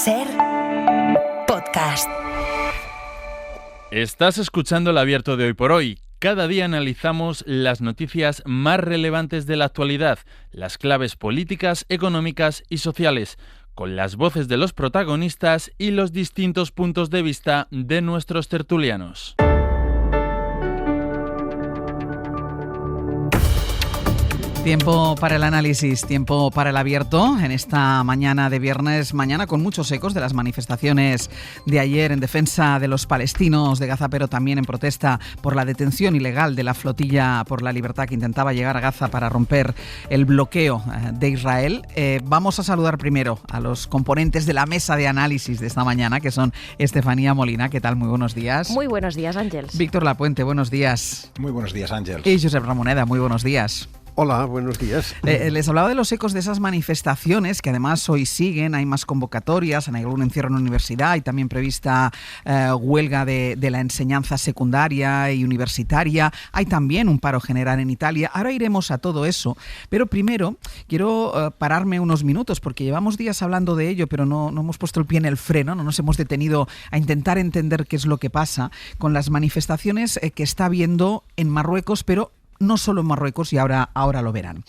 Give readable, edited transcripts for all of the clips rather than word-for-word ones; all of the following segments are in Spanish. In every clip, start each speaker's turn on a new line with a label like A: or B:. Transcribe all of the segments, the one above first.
A: SER Podcast.
B: Estás escuchando el abierto de Hoy por Hoy. Cada día analizamos las noticias más relevantes de la actualidad, las claves políticas, económicas y sociales, con las voces de los protagonistas y los distintos puntos de vista de nuestros tertulianos.
C: Tiempo para el análisis, tiempo para el abierto en esta mañana de viernes, mañana con muchos ecos de las manifestaciones de ayer en defensa de los palestinos de Gaza, pero también en protesta por la detención ilegal de la flotilla por la libertad que intentaba llegar a Gaza para romper el bloqueo de Israel. Vamos a saludar primero a los componentes de la mesa de análisis de esta mañana, que son Estefanía Molina. ¿Qué tal? Muy buenos días.
D: Muy buenos días, Ángels.
C: Víctor Lapuente, buenos días.
E: Muy buenos días, Ángels.
C: Y Josep Ramoneda, muy buenos días.
F: Hola, buenos días.
C: Les hablaba de los ecos de esas manifestaciones que además hoy siguen, hay más convocatorias, hay algún encierro en la universidad, hay también prevista huelga de la enseñanza secundaria y universitaria, hay también un paro general en Italia. Ahora iremos a todo eso, pero primero quiero pararme unos minutos porque llevamos días hablando de ello, pero no hemos puesto el pie en el freno, no nos hemos detenido a intentar entender qué es lo que pasa con las manifestaciones que está habiendo en Marruecos, pero no solo en Marruecos, y ahora lo verán.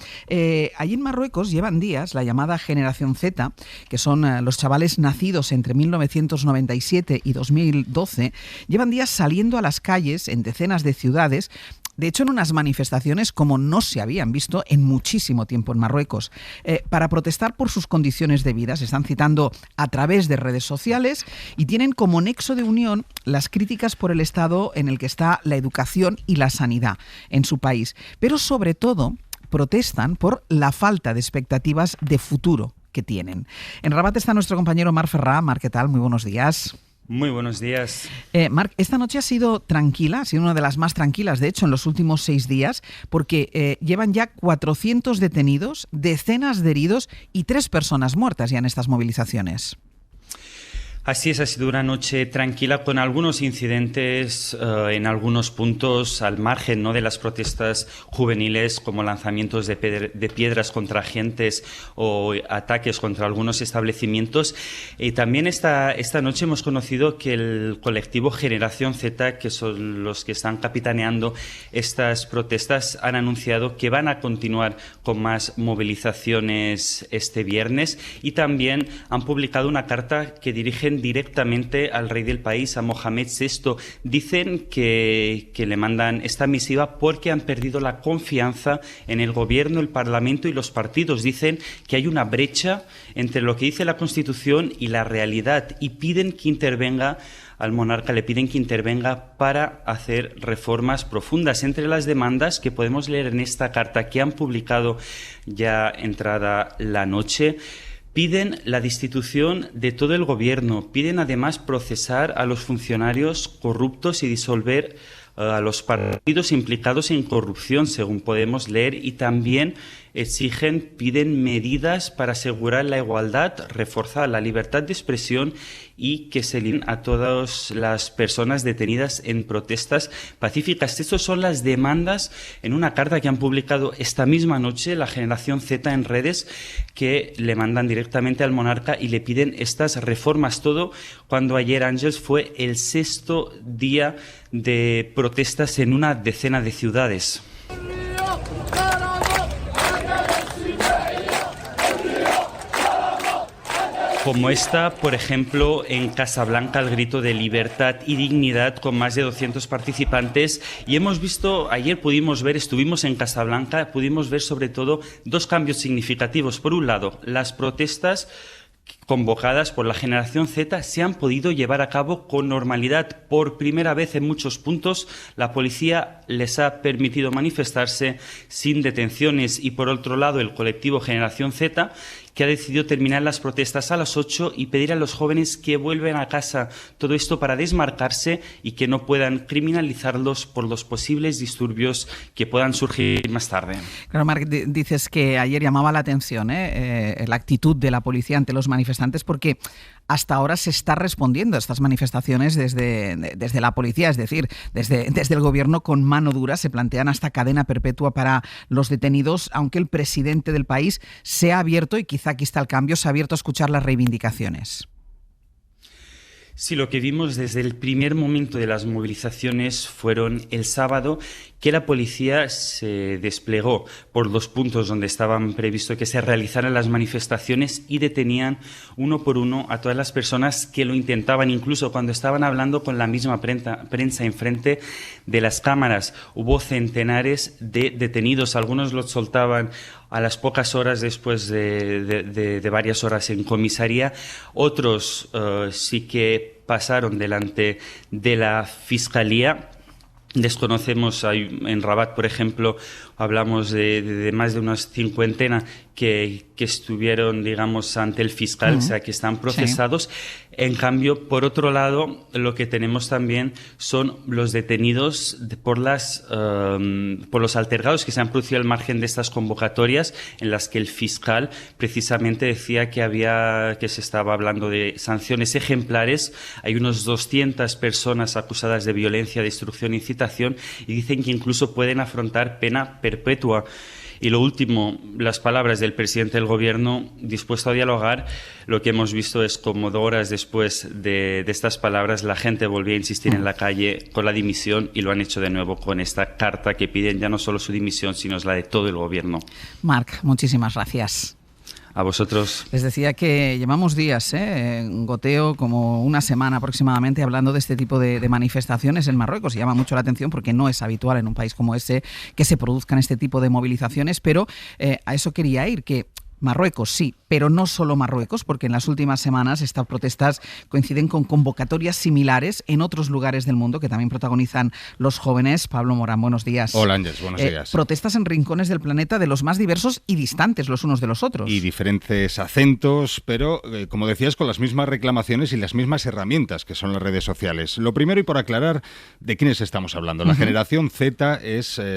C: Allí en Marruecos llevan días la llamada Generación Z, que son los chavales nacidos entre 1997 y 2012, llevan días saliendo a las calles en decenas de ciudades, de hecho en unas manifestaciones como no se habían visto en muchísimo tiempo en Marruecos, para protestar por sus condiciones de vida. Se están citando a través de redes sociales y tienen como nexo de unión las críticas por el estado en el que está la educación y la sanidad en su país, pero sobre todo protestan por la falta de expectativas de futuro que tienen. En Rabat está nuestro compañero Marc Ferrà. Marc, ¿qué tal? Muy buenos días.
G: Muy buenos días.
C: Marc, esta noche ha sido tranquila, ha sido una de las más tranquilas, de hecho, en los últimos 6 días, porque llevan ya 400 detenidos, decenas de heridos y 3 personas muertas ya en estas movilizaciones.
G: Así es, ha sido una noche tranquila con algunos incidentes en algunos puntos al margen, ¿no?, de las protestas juveniles, como lanzamientos de piedras contra agentes o ataques contra algunos establecimientos. Y también esta noche hemos conocido que el colectivo Generación Z, que son los que están capitaneando estas protestas, han anunciado que van a continuar con más movilizaciones este viernes, y también han publicado una carta que dirigen directamente al rey del país, a Mohamed VI. Dicen que le mandan esta misiva porque han perdido la confianza en el gobierno, el parlamento y los partidos. Dicen que hay una brecha entre lo que dice la Constitución y la realidad, y piden que intervenga al monarca, le piden que intervenga para hacer reformas profundas. Entre las demandas que podemos leer en esta carta que han publicado ya entrada la noche, piden la destitución de todo el gobierno, piden además procesar a los funcionarios corruptos y disolver a los partidos implicados en corrupción, según podemos leer, y también piden medidas para asegurar la igualdad, reforzar la libertad de expresión y que se liberen a todas las personas detenidas en protestas pacíficas. Estas son las demandas en una carta que han publicado esta misma noche la Generación Z en redes, que le mandan directamente al monarca y le piden estas reformas. Todo cuando ayer, Ángels, fue el 6º día de protestas en una decena de ciudades. Como esta, por ejemplo, en Casablanca, el grito de libertad y dignidad, con más de 200 participantes. Y hemos visto, ayer estuvimos en Casablanca, pudimos ver sobre todo 2 cambios significativos. Por un lado, las protestas convocadas por la Generación Z se han podido llevar a cabo con normalidad. Por primera vez en muchos puntos, la policía les ha permitido manifestarse sin detenciones. Y por otro lado, el colectivo Generación Z, que ha decidido terminar las protestas a las 8 y pedir a los jóvenes que vuelvan a casa. Todo esto para desmarcarse y que no puedan criminalizarlos por los posibles disturbios que puedan surgir más tarde.
C: Claro, Marc, dices que ayer llamaba la atención la actitud de la policía ante los manifestantes, porque hasta ahora se está respondiendo a estas manifestaciones desde la policía, es decir, desde el gobierno con mano dura. Se plantean hasta cadena perpetua para los detenidos, aunque el presidente del país se ha abierto, y quizá aquí está el cambio, se ha abierto a escuchar las reivindicaciones.
G: Sí, lo que vimos desde el primer momento de las movilizaciones fueron el sábado, que la policía se desplegó por los puntos donde estaban previsto que se realizaran las manifestaciones y detenían uno por uno a todas las personas que lo intentaban, incluso cuando estaban hablando con la misma prensa enfrente de las cámaras. Hubo centenares de detenidos, algunos los soltaban a las pocas horas después de varias horas en comisaría, otros sí que pasaron delante de la Fiscalía. Desconocemos, en Rabat, por ejemplo, hablamos de más de unas 50 que estuvieron, digamos, ante el fiscal, o sea, que están procesados. Sí. En cambio, por otro lado, lo que tenemos también son los detenidos por los altercados que se han producido al margen de estas convocatorias, en las que el fiscal precisamente decía que se estaba hablando de sanciones ejemplares. Hay unos 200 personas acusadas de violencia, destrucción e incitación, y dicen que incluso pueden afrontar pena perpetua. Y lo último, las palabras del presidente del Gobierno dispuesto a dialogar. Lo que hemos visto es como 2 horas después de estas palabras la gente volvía a insistir en la calle con la dimisión, y lo han hecho de nuevo con esta carta que piden ya no solo su dimisión, sino la de todo el Gobierno.
C: Marc, muchísimas gracias.
G: A vosotros.
C: Les decía que llevamos días, goteo, como una semana aproximadamente, hablando de este tipo de manifestaciones en Marruecos. Y llama mucho la atención porque no es habitual en un país como ese que se produzcan este tipo de movilizaciones, pero a eso quería ir, que Marruecos sí, pero no solo Marruecos, porque en las últimas semanas estas protestas coinciden con convocatorias similares en otros lugares del mundo que también protagonizan los jóvenes. Pablo Morán, buenos días.
D: Hola, Ángeles, buenos días.
C: Protestas en rincones del planeta de los más diversos y distantes los unos de los otros.
D: Y diferentes acentos, pero, como decías, con las mismas reclamaciones y las mismas herramientas que son las redes sociales. Lo primero, y por aclarar, ¿de quiénes estamos hablando? La generación Z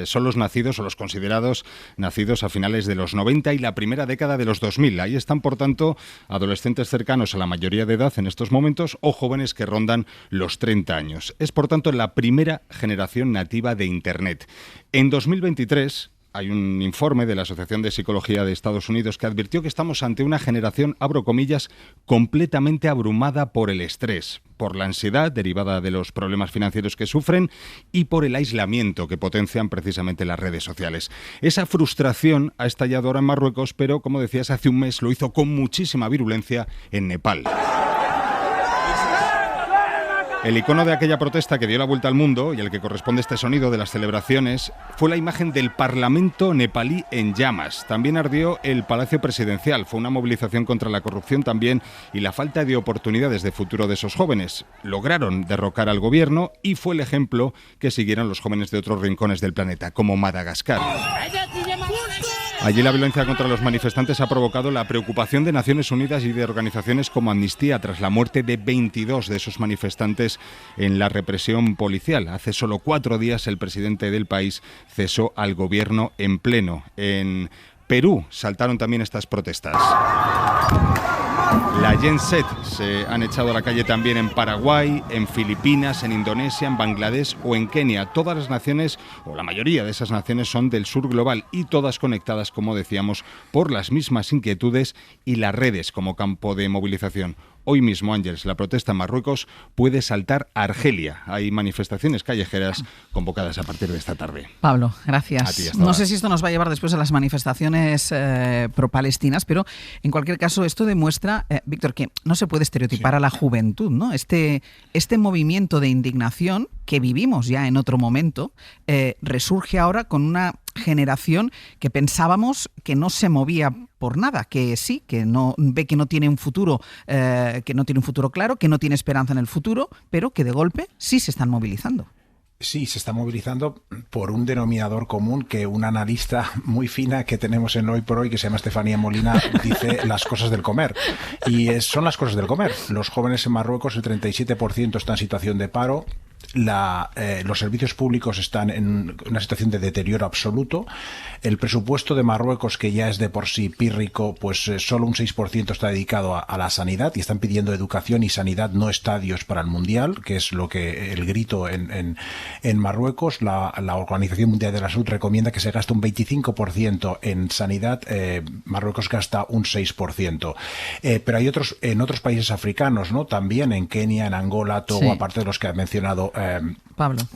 D: son los nacidos o los considerados nacidos a finales de los 90 y la primera década de los 2000. Ahí están, por tanto, adolescentes cercanos a la mayoría de edad en estos momentos o jóvenes que rondan los 30 años. Es, por tanto, la primera generación nativa de Internet. En 2023... hay un informe de la Asociación de Psicología de Estados Unidos que advirtió que estamos ante una generación, abro comillas, completamente abrumada por el estrés, por la ansiedad derivada de los problemas financieros que sufren y por el aislamiento que potencian precisamente las redes sociales. Esa frustración ha estallado ahora en Marruecos, pero, como decías, hace un mes lo hizo con muchísima virulencia en Nepal. El icono de aquella protesta que dio la vuelta al mundo y al que corresponde este sonido de las celebraciones fue la imagen del Parlamento nepalí en llamas. También ardió el Palacio Presidencial. Fue una movilización contra la corrupción también y la falta de oportunidades de futuro de esos jóvenes. Lograron derrocar al gobierno y fue el ejemplo que siguieron los jóvenes de otros rincones del planeta, como Madagascar. Allí la violencia contra los manifestantes ha provocado la preocupación de Naciones Unidas y de organizaciones como Amnistía tras la muerte de 22 de esos manifestantes en la represión policial. Hace solo 4 días el presidente del país cesó al gobierno en pleno. En Perú saltaron también estas protestas. La Gen Z se han echado a la calle también en Paraguay, en Filipinas, en Indonesia, en Bangladesh o en Kenia. Todas las naciones, o la mayoría de esas naciones, son del sur global y todas conectadas, como decíamos, por las mismas inquietudes y las redes como campo de movilización. Hoy mismo, Ángeles, la protesta en Marruecos puede saltar a Argelia. Hay manifestaciones callejeras convocadas a partir de esta tarde.
C: Pablo, gracias.
D: A ti, hasta
C: no
D: ahora.
C: sé si esto nos va a llevar después a las manifestaciones pro-palestinas, pero en cualquier caso esto demuestra, Víctor, que no se puede estereotipar a la juventud, ¿no? Este movimiento de indignación que vivimos ya en otro momento resurge ahora con una generación que pensábamos que no se movía por nada, que sí, que no ve que no tiene un futuro, claro, que no tiene esperanza en el futuro, pero que de golpe sí se están movilizando.
E: Sí, se está movilizando por un denominador común que una analista muy fina que tenemos en Hoy por Hoy, que se llama Estefanía Molina, dice las cosas del comer. Y son las cosas del comer. Los jóvenes en Marruecos, el 37% está en situación de paro. los servicios públicos están en una situación de deterioro absoluto. El presupuesto de Marruecos, que ya es de por sí pírrico, pues solo un 6% está dedicado a la sanidad, y están pidiendo educación y sanidad, no estadios para el Mundial, que es lo que el grito en Marruecos. La Organización Mundial de la Salud recomienda que se gaste un 25% en sanidad, Marruecos gasta un 6%. Pero hay en otros países africanos, ¿no? También en Kenia, en Angola, Togo, aparte de los que ha mencionado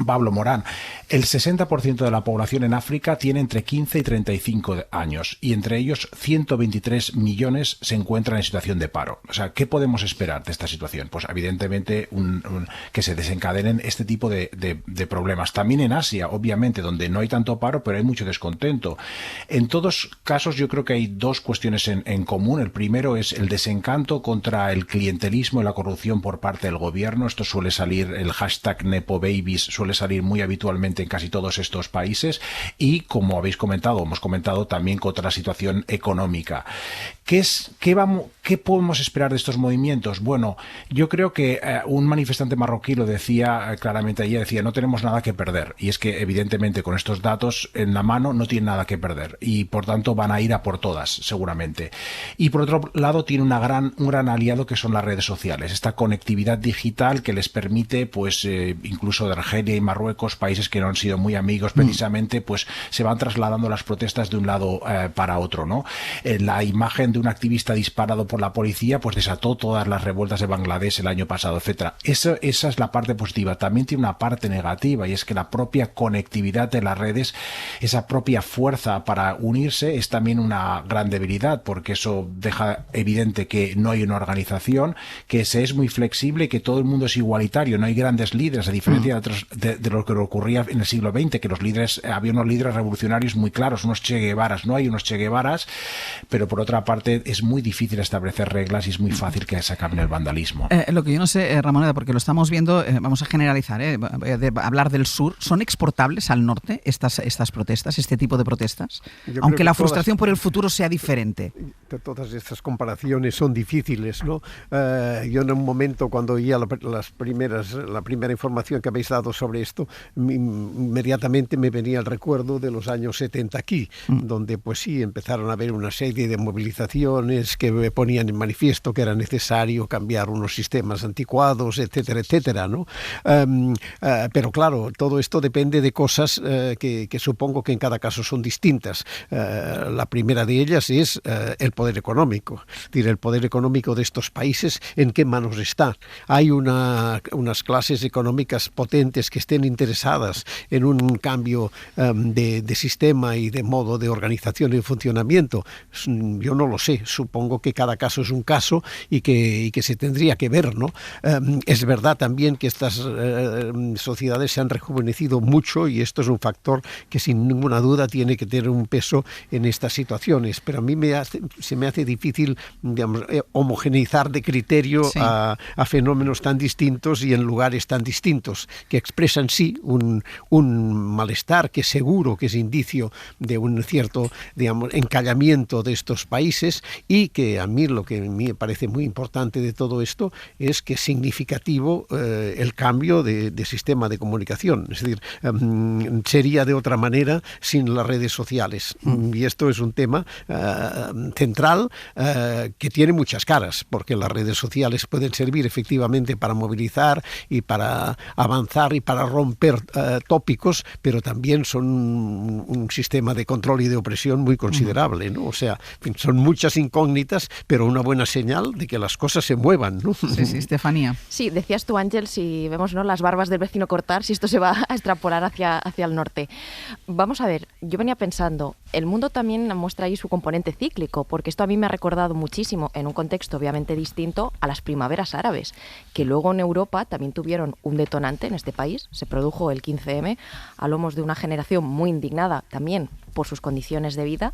E: Pablo Morán. El 60% de la población en África tiene entre 15 y 35 años, y entre ellos 123 millones se encuentran en situación de paro. O sea, ¿qué podemos esperar de esta situación? Pues evidentemente que se desencadenen este tipo de problemas. También en Asia, obviamente, donde no hay tanto paro, pero hay mucho descontento. En todos casos yo creo que hay dos cuestiones en común. El primero es el desencanto contra el clientelismo y la corrupción por parte del gobierno. Esto suele salir, el hashtag Nepo Babies suele salir muy habitualmente en casi todos estos países, y como hemos comentado también contra la situación económica. ¿Qué podemos esperar de estos movimientos? Bueno, yo creo que un manifestante marroquí lo decía claramente ayer, decía, no tenemos nada que perder, y es que evidentemente con estos datos en la mano no tienen nada que perder, y por tanto van a ir a por todas seguramente. Y por otro lado tiene un gran aliado, que son las redes sociales, esta conectividad digital que les permite, pues incluso de Argelia y Marruecos, países que no han sido muy amigos precisamente, pues se van trasladando las protestas de un lado para otro, ¿no? La imagen de un activista disparado por la policía pues desató todas las revueltas de Bangladesh el año pasado, etcétera. Esa es la parte positiva. También tiene una parte negativa, y es que la propia conectividad de las redes, esa propia fuerza para unirse, es también una gran debilidad, porque eso deja evidente que no hay una organización, que se es muy flexible y que todo el mundo es igualitario, no hay grandes líderes, a diferencia de lo que ocurría en el siglo XX, que había unos líderes revolucionarios muy claros, unos Che Guevaras. No hay unos Che Guevaras, pero por otra parte es muy difícil establecer reglas y es muy fácil que se acabe el vandalismo.
C: Lo que yo no sé, Ramoneda, porque lo estamos viendo, vamos a generalizar, hablar del sur, ¿son exportables al norte estas protestas, este tipo de protestas? Aunque la frustración por el futuro sea diferente.
F: Todas estas comparaciones son difíciles, ¿no? Yo en un momento, cuando oía la primera información que habéis dado sobre esto, inmediatamente me venía el recuerdo de los años 70 aquí, donde pues sí, empezaron a haber una serie de movilizaciones que ponían en manifiesto que era necesario cambiar unos sistemas anticuados, etcétera, etcétera, ¿no? Pero claro, todo esto depende de cosas que supongo que en cada caso son distintas. La primera de ellas es el poder económico. Es decir, el poder económico de estos países, ¿en qué manos está? Hay unas clases económicas potentes que estén interesadas en un cambio de sistema y de modo de organización y funcionamiento. Yo no lo sé, supongo que cada caso es un caso y que se tendría que ver, ¿no? Es verdad también que estas sociedades se han rejuvenecido mucho, y esto es un factor que sin ninguna duda tiene que tener un peso en estas situaciones, pero a mí se me hace difícil, digamos, homogeneizar de criterio a fenómenos tan distintos y en lugares tan distintos, que expresan sí un malestar que seguro que es indicio de un cierto, digamos, encallamiento de estos países, y que a mí lo que me parece muy importante de todo esto es que es significativo el cambio de sistema de comunicación. Es decir, sería de otra manera sin las redes sociales. Y esto es un tema central que tiene muchas caras, porque las redes sociales pueden servir efectivamente para movilizar y para avanzar y para romper tópicos, pero también son un sistema de control y de opresión muy considerable, ¿no? O sea, son muchas incógnitas, pero una buena señal de que las cosas se muevan, ¿no?
C: Sí, Estefanía.
H: Sí, decías tú, Ángel, si vemos, ¿no?, las barbas del vecino cortar, si esto se va a extrapolar hacia el norte. Vamos a ver, yo venía pensando, el mundo también muestra ahí su componente cíclico, porque esto a mí me ha recordado muchísimo, en un contexto obviamente distinto, a las primaveras árabes, que luego en Europa también tuvieron un detonante en este país. Se produjo el 15M a lomos de una generación muy indignada también por sus condiciones de vida.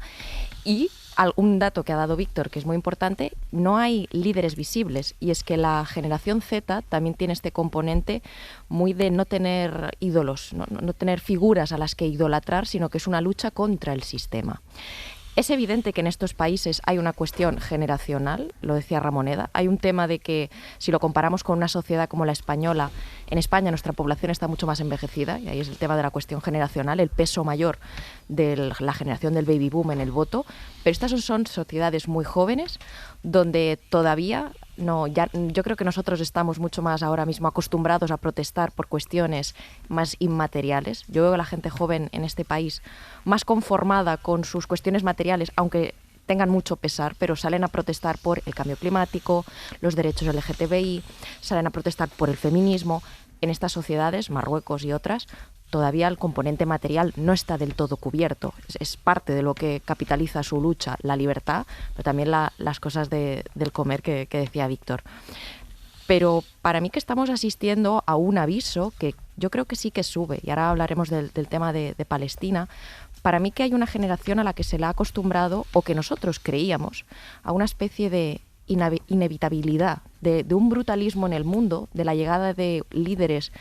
H: Y un dato que ha dado Víctor, que es muy importante, no hay líderes visibles, y es que la generación Z también tiene este componente muy de no tener ídolos, no tener figuras a las que idolatrar, sino que es una lucha contra el sistema. Es evidente que en estos países hay una cuestión generacional, lo decía Ramoneda. Hay un tema de que, si lo comparamos con una sociedad como la española, en España nuestra población está mucho más envejecida, y ahí es el tema de la cuestión generacional, el peso mayor de la generación del baby boom en el voto. Pero estas son sociedades muy jóvenes, donde todavía yo creo que nosotros estamos mucho más ahora mismo acostumbrados a protestar por cuestiones más inmateriales. Yo veo a la gente joven en este país más conformada con sus cuestiones materiales, aunque tengan mucho pesar, pero salen a protestar por el cambio climático, los derechos LGTBI, salen a protestar por el feminismo. En estas sociedades, Marruecos y otras, todavía el componente material no está del todo cubierto. Es parte de lo que capitaliza su lucha, la libertad, pero también las cosas del comer que decía Víctor. Pero para mí que estamos asistiendo a un aviso que yo creo que sí que sube, y ahora hablaremos del tema de Palestina. Para mí que hay una generación a la que se le ha acostumbrado, o que nosotros creíamos, a una especie de inevitabilidad, de un brutalismo en el mundo, de la llegada de líderes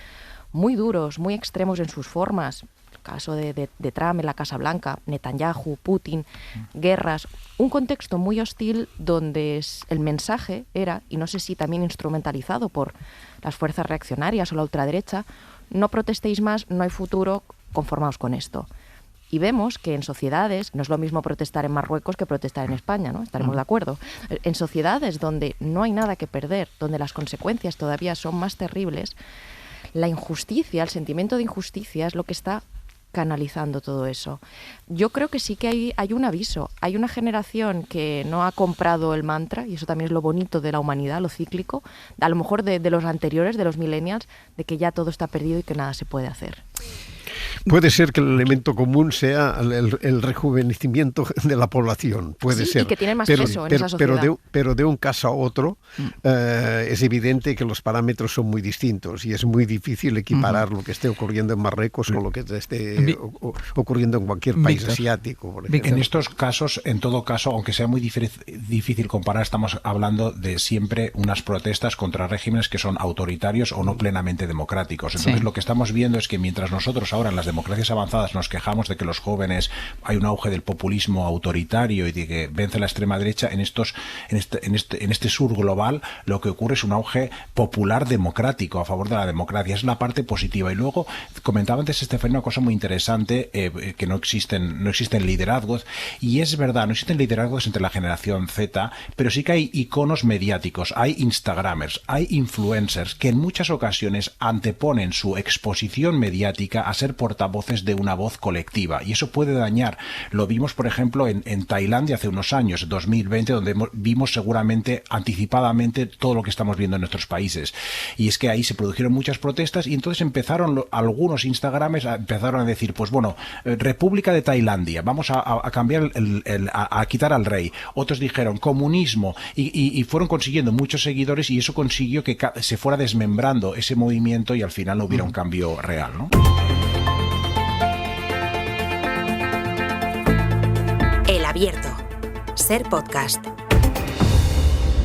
H: muy duros, muy extremos en sus formas. El caso de Trump en la Casa Blanca, Netanyahu, Putin, guerras. Un contexto muy hostil donde el mensaje era, y no sé si también instrumentalizado por las fuerzas reaccionarias o la ultraderecha, no protestéis más, no hay futuro, conformaos con esto. Y vemos que en sociedades, no es lo mismo protestar en Marruecos que protestar en España, ¿no? Estaremos de acuerdo. En sociedades donde no hay nada que perder, donde las consecuencias todavía son más terribles, la injusticia, el sentimiento de injusticia es lo que está canalizando todo eso. Yo creo que sí que hay un aviso. Hay una generación que no ha comprado el mantra, y eso también es lo bonito de la humanidad, lo cíclico, a lo mejor de los anteriores, de los millennials, de que ya todo está perdido y que nada se puede hacer.
F: Puede ser que el elemento común sea el rejuvenecimiento de la población, puede ser.
H: Y que tienen más peso en esa sociedad.
F: Pero de un caso a otro es evidente que los parámetros son muy distintos y es muy difícil equiparar lo que esté ocurriendo en Marruecos con lo que esté ocurriendo en cualquier país asiático, por ejemplo.
E: En estos casos, en todo caso, aunque sea muy difícil comparar, estamos hablando de siempre unas protestas contra regímenes que son autoritarios o no plenamente democráticos. Entonces, lo que estamos viendo es que mientras nosotros ahora en las democracias avanzadas nos quejamos de que los jóvenes hay un auge del populismo autoritario y de que vence la extrema derecha, en este sur global lo que ocurre es un auge popular democrático a favor de la democracia. Es la parte positiva. Y luego comentaba antes Estefanía una cosa muy interesante, que no existen liderazgos, y es verdad, no existen liderazgos entre la generación Z, pero sí que hay iconos mediáticos, hay instagramers, hay influencers que en muchas ocasiones anteponen su exposición mediática a ser portavoces de una voz colectiva, y eso puede dañar. Lo vimos, por ejemplo, en Tailandia hace unos años, 2020, donde vimos seguramente anticipadamente todo lo que estamos viendo en nuestros países, y es que ahí se produjeron muchas protestas y entonces empezaron algunos instagramers empezaron a decir, pues bueno, República de Tailandia, vamos a cambiar a quitar al rey. Otros dijeron comunismo y fueron consiguiendo muchos seguidores, y eso consiguió que se fuera desmembrando ese movimiento y al final no hubiera un cambio real, ¿no?
A: El Abierto. Ser podcast.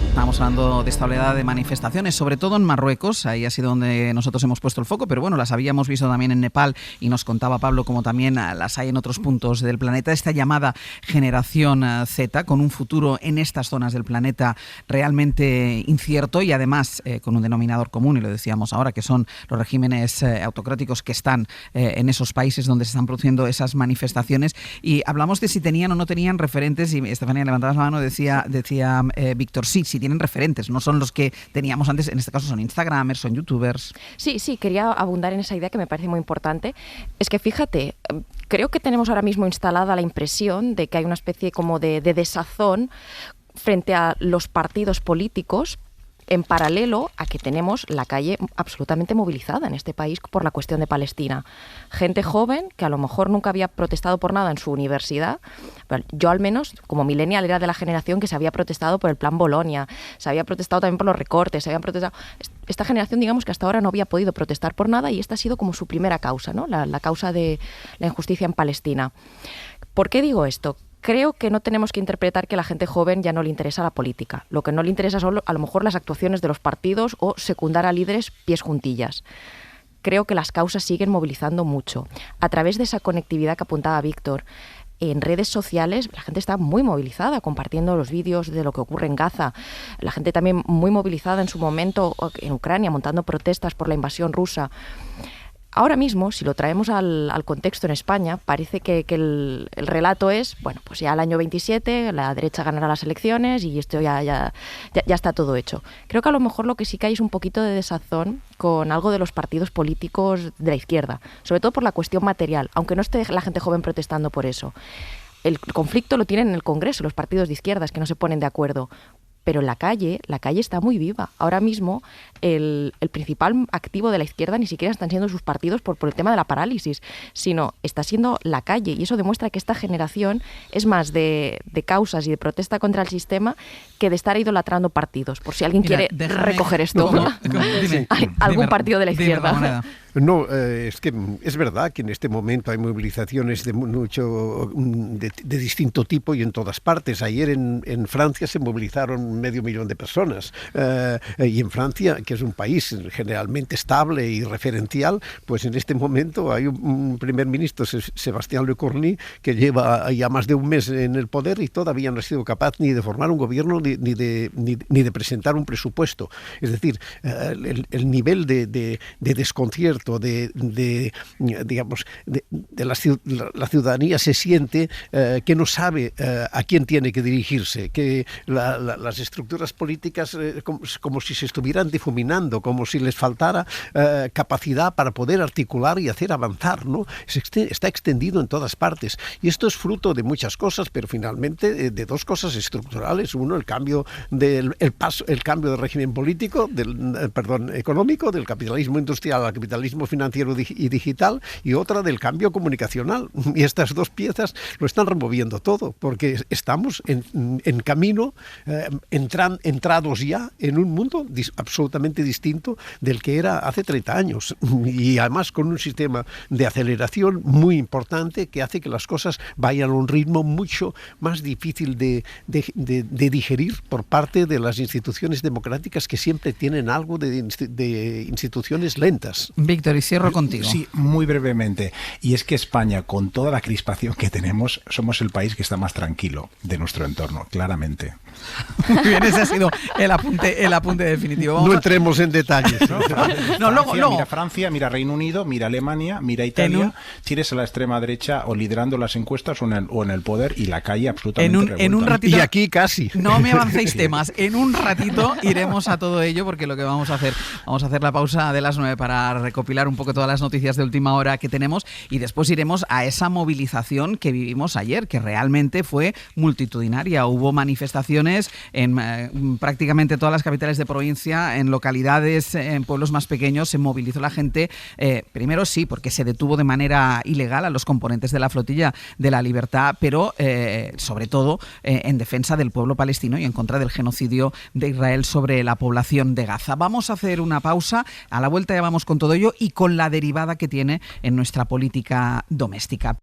C: Estábamos hablando de esta oleada de manifestaciones, sobre todo en Marruecos, ahí ha sido donde nosotros hemos puesto el foco, pero bueno, las habíamos visto también en Nepal, y nos contaba Pablo como también las hay en otros puntos del planeta. Esta llamada generación Z, con un futuro en estas zonas del planeta realmente incierto, y además con un denominador común, y lo decíamos ahora, que son los regímenes autocráticos que están en esos países donde se están produciendo esas manifestaciones. Y hablamos de si tenían o no tenían referentes, y Estefanía, levantabas la mano, decía Víctor, sí tienen referentes, no son los que teníamos antes, en este caso son instagramers, son youtubers.
H: Sí, quería abundar en esa idea que me parece muy importante. Es que fíjate, creo que tenemos ahora mismo instalada la impresión de que hay una especie como de desazón frente a los partidos políticos, en paralelo a que tenemos la calle absolutamente movilizada en este país por la cuestión de Palestina. Gente joven que a lo mejor nunca había protestado por nada en su universidad. Bueno, yo al menos, como millennial, era de la generación que se había protestado por el plan Bolonia, se había protestado también por los recortes, se habían protestado... Esta generación, digamos, que hasta ahora no había podido protestar por nada, y esta ha sido como su primera causa, ¿no? La causa de la injusticia en Palestina. ¿Por qué digo esto? Creo que no tenemos que interpretar que a la gente joven ya no le interesa la política. Lo que no le interesa son a lo mejor las actuaciones de los partidos o secundar a líderes pies juntillas. Creo que las causas siguen movilizando mucho. A través de esa conectividad que apuntaba Víctor, en redes sociales la gente está muy movilizada, compartiendo los vídeos de lo que ocurre en Gaza. La gente también muy movilizada en su momento en Ucrania, montando protestas por la invasión rusa. Ahora mismo, si lo traemos al contexto en España, parece que el relato es, bueno, pues ya al año 27 la derecha ganará las elecciones y esto ya está todo hecho. Creo que a lo mejor lo que sí que hay es un poquito de desazón con algo de los partidos políticos de la izquierda, sobre todo por la cuestión material, aunque no esté la gente joven protestando por eso. El conflicto lo tienen en el Congreso, los partidos de izquierdas que no se ponen de acuerdo. Pero la calle está muy viva. Ahora mismo el principal activo de la izquierda ni siquiera están siendo sus partidos por el tema de la parálisis, sino está siendo la calle. Y eso demuestra que esta generación es más de causas y de protesta contra el sistema que de estar idolatrando partidos. Por si alguien quiere recoger esto.
C: Dime,
H: algún partido de la izquierda.
F: No, es que es verdad que en este momento hay movilizaciones de distinto tipo y en todas partes. Ayer en Francia se movilizaron 500.000 de personas y en Francia, que es un país generalmente estable y referencial, pues en este momento hay un primer ministro, Sébastien Lecornu, que lleva ya más de un mes en el poder y todavía no ha sido capaz ni de formar un gobierno ni de presentar un presupuesto. Es decir, el nivel de desconcierto la ciudadanía se siente que no sabe a quién tiene que dirigirse, que las estructuras políticas como si se estuvieran difuminando, como si les faltara capacidad para poder articular y hacer avanzar, ¿no? Está extendido en todas partes y esto es fruto de muchas cosas, pero finalmente de dos cosas estructurales. Uno, el cambio de régimen político, económico, del capitalismo industrial al capitalismo financiero y digital, y otra del cambio comunicacional. Y estas dos piezas lo están removiendo todo, porque estamos en camino, entrados ya en un mundo absolutamente distinto del que era hace 30 años. Y además con un sistema de aceleración muy importante que hace que las cosas vayan a un ritmo mucho más difícil de digerir por parte de las instituciones democráticas, que siempre tienen algo de instituciones lentas.
C: Víctor, y cierro contigo.
E: Sí, muy brevemente. Y es que España, con toda la crispación que tenemos, somos el país que está más tranquilo de nuestro entorno, claramente.
C: Muy bien, ese ha sido el apunte definitivo.
F: No entremos en detalles.
E: Luego. Mira Francia, mira Reino Unido, mira Alemania, mira Italia. Tienes a la extrema derecha o liderando las encuestas o en el poder, y la calle absolutamente
C: en un ratito,
F: y aquí casi.
C: No me avancéis temas. En un ratito iremos a todo ello, porque lo que vamos a hacer la pausa de las 9 para recopilar un poco todas las noticias de última hora que tenemos, y después iremos a esa movilización que vivimos ayer, que realmente fue multitudinaria. Hubo manifestaciones en prácticamente todas las capitales de provincia, en localidades, en pueblos más pequeños. Se movilizó la gente, primero sí, porque se detuvo de manera ilegal a los componentes de la Flotilla de la Libertad, pero sobre todo en defensa del pueblo palestino y en contra del genocidio de Israel sobre la población de Gaza. Vamos a hacer una pausa, a la vuelta ya vamos con todo ello y con la derivada que tiene en nuestra política doméstica.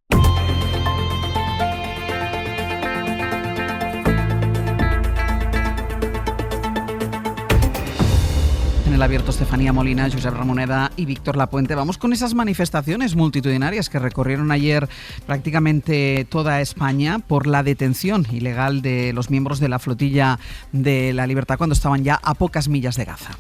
C: En el abierto, Estefanía Molina, Josep Ramoneda y Víctor Lapuente. Vamos con esas manifestaciones multitudinarias que recorrieron ayer prácticamente toda España por la detención ilegal de los miembros de la Flotilla de la Libertad cuando estaban ya a pocas millas de Gaza.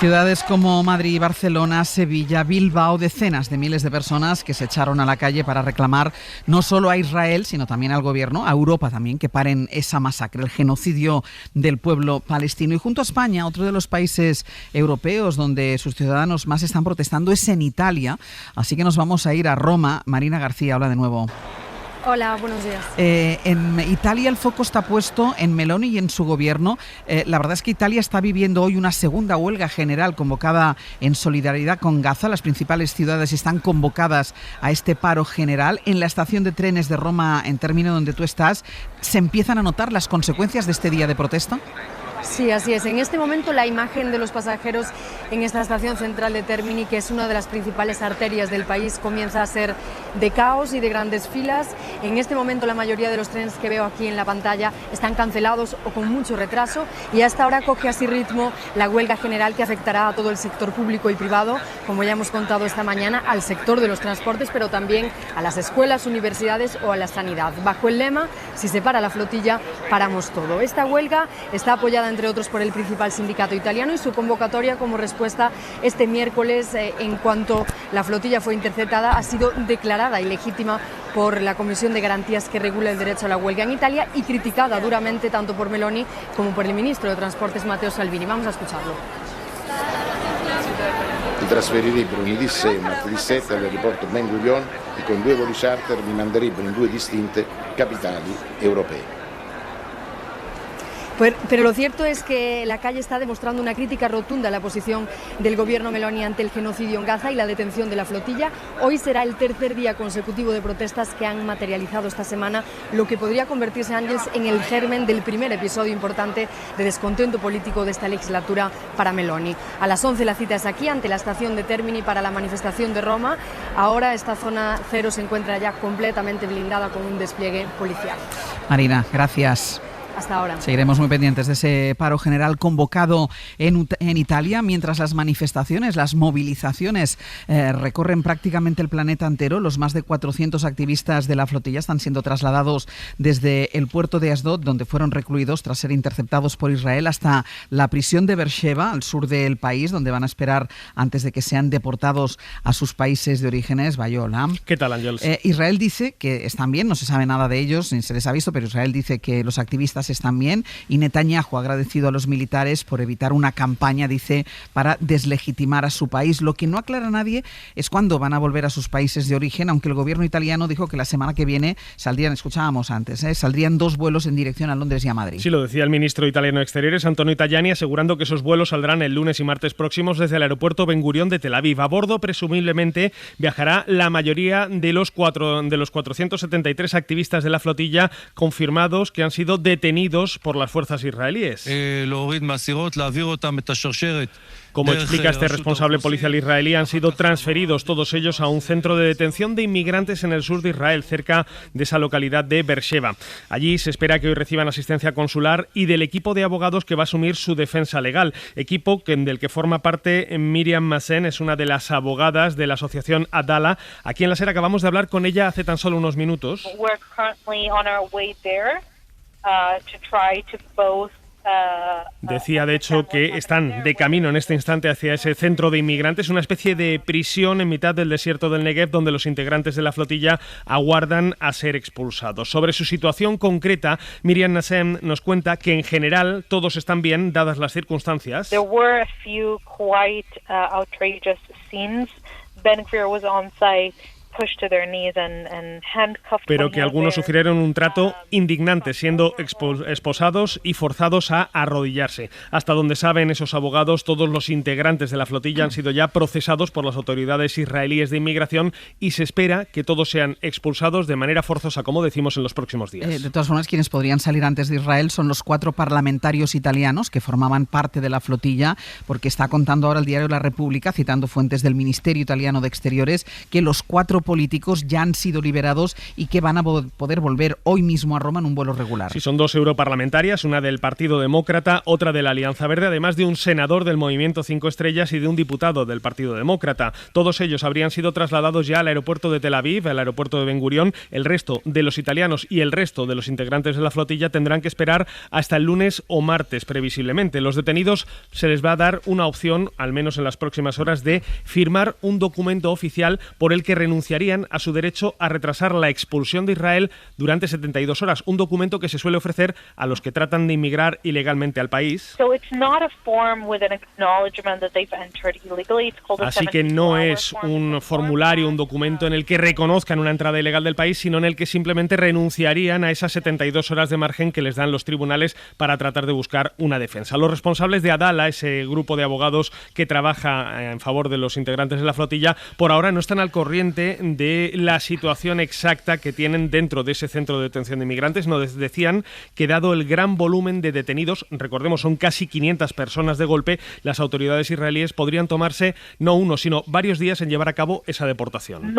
C: Ciudades como Madrid, Barcelona, Sevilla, Bilbao, decenas de miles de personas que se echaron a la calle para reclamar no solo a Israel, sino también al gobierno, a Europa también, que paren esa masacre, el genocidio del pueblo palestino. Y junto a España, otro de los países europeos donde sus ciudadanos más están protestando es en Italia. Así que nos vamos a ir a Roma. Marina García, hola de nuevo.
I: Hola, buenos días.
C: En Italia el foco está puesto en Meloni y en su gobierno. La verdad es que Italia está viviendo hoy una segunda huelga general convocada en solidaridad con Gaza. Las principales ciudades están convocadas a este paro general. En la estación de trenes de Roma, en término donde tú estás, ¿se empiezan a notar las consecuencias de este día de protesta?
I: Sí, así es. En este momento la imagen de los pasajeros en esta estación central de Termini, que es una de las principales arterias del país, comienza a ser de caos y de grandes filas. En este momento la mayoría de los trenes que veo aquí en la pantalla están cancelados o con mucho retraso, y hasta ahora coge así ritmo la huelga general que afectará a todo el sector público y privado, como ya hemos contado esta mañana, al sector de los transportes, pero también a las escuelas, universidades o a la sanidad, bajo el lema: si se para la flotilla, paramos todo. Esta huelga está apoyada, entre otros, por el principal sindicato italiano, y su convocatoria como respuesta este miércoles, en cuanto la flotilla fue interceptada, ha sido declarada ilegítima por la Comisión de Garantías que regula el derecho a la huelga en Italia, y criticada duramente tanto por Meloni como por el ministro de Transportes Matteo Salvini. Vamos a escucharlo.
J: Mi trasferirebbero lunedì 6 e martedì 7 all'aeroporto Ben Gurion e con 2 voli charter mi manderebbero in 2 distinte capitali europee.
I: Pero lo cierto es que la calle está demostrando una crítica rotunda a la posición del gobierno Meloni ante el genocidio en Gaza y la detención de la flotilla. Hoy será el tercer día consecutivo de protestas que han materializado esta semana lo que podría convertirse, Ángels, en el germen del primer episodio importante de descontento político de esta legislatura para Meloni. A las 11 la cita es aquí, ante la estación de Termini, para la manifestación de Roma. Ahora esta zona cero se encuentra ya completamente blindada con un despliegue policial.
C: Marina, gracias.
I: Hasta ahora.
C: Seguiremos muy pendientes de ese paro general convocado en Italia, mientras las manifestaciones, las movilizaciones recorren prácticamente el planeta entero. Los más de 400 activistas de la flotilla están siendo trasladados desde el puerto de Asdod, donde fueron recluidos tras ser interceptados por Israel, hasta la prisión de Beersheba, al sur del país, donde van a esperar antes de que sean deportados a sus países de orígenes. Bayola.
K: ¿Qué tal, Ángels?
C: Israel dice que están bien, no se sabe nada de ellos, ni se les ha visto, pero Israel dice que los activistas están bien, y Netanyahu ha agradecido a los militares por evitar una campaña, dice, para deslegitimar a su país. Lo que no aclara nadie es cuándo van a volver a sus países de origen, aunque el gobierno italiano dijo que la semana que viene saldrían, escuchábamos antes, saldrían 2 vuelos en dirección a Londres y a Madrid.
K: Sí, lo decía el ministro italiano de Exteriores, Antonio Tajani, asegurando que esos vuelos saldrán el lunes y martes próximos desde el aeropuerto Ben Gurion de Tel Aviv. A bordo, presumiblemente, viajará la mayoría de los 473 activistas de la flotilla confirmados que han sido detenidos por las fuerzas israelíes. Como explica este responsable policial israelí, han sido transferidos todos ellos a un centro de detención de inmigrantes en el sur de Israel, cerca de esa localidad de Beersheba. Allí se espera que hoy reciban asistencia consular y del equipo de abogados que va a asumir su defensa legal. Equipo del que forma parte Miriam Massen, es una de las abogadas de la asociación Adala. Aquí en La Ser acabamos de hablar con ella hace tan solo unos minutos. Decía, de hecho, que están de camino en este instante hacia ese centro de inmigrantes, una especie de prisión en mitad del desierto del Negev, donde los integrantes de la flotilla aguardan a ser expulsados. Sobre su situación concreta, Miriam Nassem nos cuenta que en general todos están bien, dadas las circunstancias.
L: There were a few quite outrageous scenes. Ben Gvir was on site.
K: Pero que algunos sufrieron un trato indignante, siendo esposados y forzados a arrodillarse. Hasta donde saben esos abogados, todos los integrantes de la flotilla han sido ya procesados por las autoridades israelíes de inmigración, y se espera que todos sean expulsados de manera forzosa, como decimos, en los próximos días.
C: De todas formas, quienes podrían salir antes de Israel son los 4 parlamentarios italianos que formaban parte de la flotilla, porque está contando ahora el diario La República, citando fuentes del Ministerio Italiano de Exteriores, que los 4 políticos ya han sido liberados y que van a poder volver hoy mismo a Roma en un vuelo regular.
K: Sí, son 2 europarlamentarias, una del Partido Demócrata, otra de la Alianza Verde, además de un senador del Movimiento 5 Estrellas y de un diputado del Partido Demócrata. Todos ellos habrían sido trasladados ya al aeropuerto de Tel Aviv, al aeropuerto de Ben Gurion. El resto de los italianos y el resto de los integrantes de la flotilla tendrán que esperar hasta el lunes o martes, previsiblemente. Los detenidos se les va a dar una opción, al menos en las próximas horas, de firmar un documento oficial por el que renunciarían a su derecho a retrasar la expulsión de Israel durante 72 horas, un documento que se suele ofrecer a los que tratan de inmigrar ilegalmente al país. Así que no es un formulario, un documento en el que reconozcan una entrada ilegal del país, sino en el que simplemente renunciarían a esas 72 horas de margen que les dan los tribunales para tratar de buscar una defensa. Los responsables de Adala, ese grupo de abogados que trabaja en favor de los integrantes de la flotilla, por ahora no están al corriente de la situación exacta que tienen dentro de ese centro de detención de inmigrantes. Nos decían que dado el gran volumen de detenidos, recordemos son casi 500 personas de golpe, las autoridades israelíes podrían tomarse no uno, sino varios días en llevar a cabo esa deportación.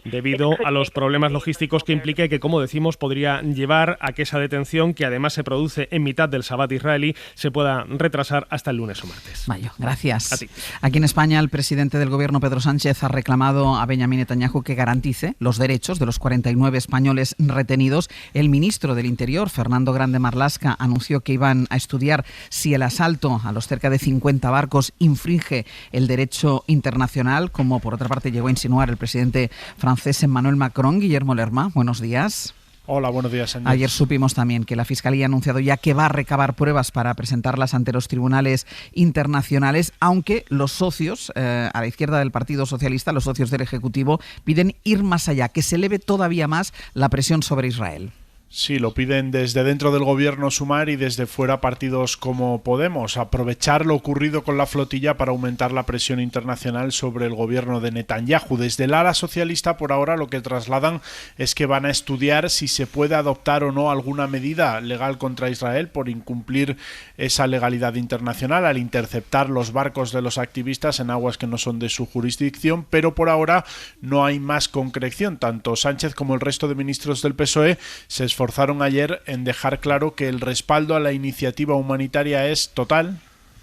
K: Debido a los problemas logísticos que implica y que, como decimos, podría llevar a que esa detención, que además se produce en mitad del Sabbat israelí, se pueda retrasar hasta el lunes o martes.
C: Mayo, gracias.
K: A ti.
C: Aquí en España, el presidente del gobierno, Pedro Sánchez, ha reclamado a Benjamín Netanyahu que garantice los derechos de los 49 españoles retenidos. El ministro del Interior, Fernando Grande Marlaska, anunció que iban a estudiar si el asalto a los cerca de 50 barcos infringe el derecho internacional, como por otra parte llegó a insinuar el presidente francés Emmanuel Macron. Guillermo Lerma, buenos días.
M: Hola, buenos días, Ángel.
C: Ayer supimos también que la Fiscalía ha anunciado ya que va a recabar pruebas para presentarlas ante los tribunales internacionales, aunque los socios, a la izquierda del Partido Socialista, los socios del Ejecutivo, piden ir más allá, que se eleve todavía más la presión sobre Israel.
M: Sí, lo piden desde dentro del gobierno Sumar y desde fuera partidos como Podemos. Aprovechar lo ocurrido con la flotilla para aumentar la presión internacional sobre el gobierno de Netanyahu. Desde el ala socialista, por ahora, lo que trasladan es que van a estudiar si se puede adoptar o no alguna medida legal contra Israel por incumplir esa legalidad internacional al interceptar los barcos de los activistas en aguas que no son de su jurisdicción, pero por ahora no hay más concreción. Tanto Sánchez como el resto de ministros del PSOE se esforzaron ayer en dejar claro que el respaldo a la iniciativa humanitaria es total.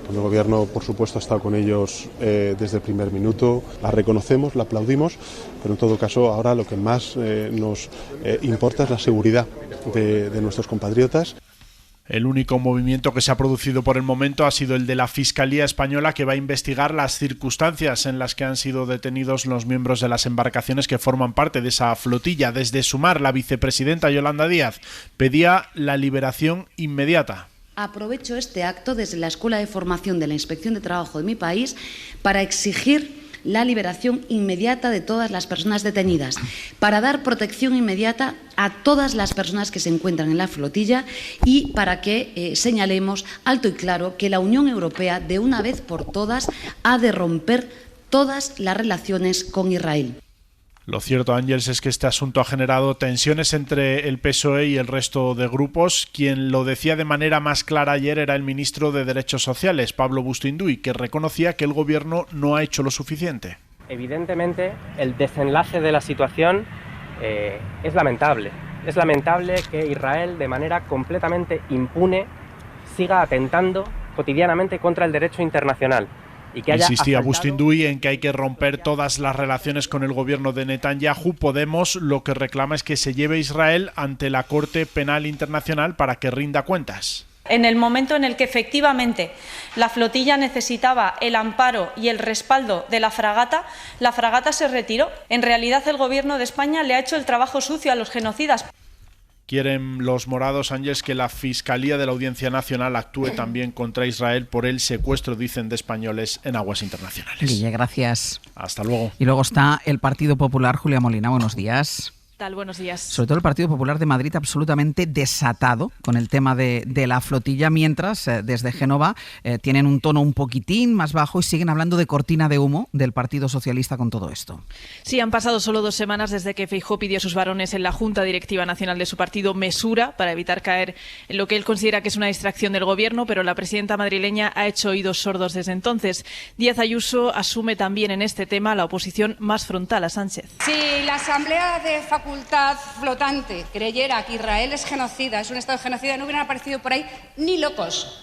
N: El gobierno, por supuesto, ha estado con ellos desde el primer minuto, la reconocemos, la aplaudimos, pero en todo caso ahora lo que más nos importa es la seguridad de nuestros compatriotas.
M: El único movimiento que se ha producido por el momento ha sido el de la Fiscalía Española, que va a investigar las circunstancias en las que han sido detenidos los miembros de las embarcaciones que forman parte de esa flotilla. Desde Sumar, la vicepresidenta Yolanda Díaz pedía la liberación inmediata.
O: Aprovecho este acto desde la Escuela de Formación de la Inspección de Trabajo de mi país para exigir la liberación inmediata de todas las personas detenidas, para dar protección inmediata a todas las personas que se encuentran en la flotilla y para que señalemos alto y claro que la Unión Europea, de una vez por todas, ha de romper todas las relaciones con Israel.
M: Lo cierto, Ángels, es que este asunto ha generado tensiones entre el PSOE y el resto de grupos. Quien lo decía de manera más clara ayer era el ministro de Derechos Sociales, Pablo Bustinduy, que reconocía que el gobierno no ha hecho lo suficiente.
P: Evidentemente, el desenlace de la situación es lamentable. Es lamentable que Israel, de manera completamente impune, siga atentando cotidianamente contra el derecho internacional.
M: Insistía Bustinduy en que hay que romper todas las relaciones con el gobierno de Netanyahu. Podemos lo que reclama es que se lleve a Israel ante la Corte Penal Internacional para que rinda cuentas.
Q: En el momento en el que efectivamente la flotilla necesitaba el amparo y el respaldo de la fragata se retiró. En realidad el gobierno de España le ha hecho el trabajo sucio a los genocidas.
M: Quieren los morados, Ángels, que la Fiscalía de la Audiencia Nacional actúe también contra Israel por el secuestro, dicen, de españoles en aguas internacionales.
C: Guille, gracias.
M: Hasta luego.
C: Y luego está el Partido Popular. Julia Molina, buenos días.
R: tal? Buenos días.
C: Sobre todo el Partido Popular de Madrid absolutamente desatado con el tema de la flotilla, mientras desde Génova tienen un tono un poquitín más bajo y siguen hablando de cortina de humo del Partido Socialista con todo esto.
R: Sí, han pasado solo 2 semanas desde que Feijóo pidió a sus varones en la Junta Directiva Nacional de su partido mesura para evitar caer en lo que él considera que es una distracción del Gobierno, pero la presidenta madrileña ha hecho oídos sordos desde entonces. Díaz Ayuso asume también en este tema la oposición más frontal a Sánchez.
S: Si la Asamblea de Facultad Flotante creyera que Israel es genocida, es un Estado genocida, no hubieran aparecido por ahí ni locos,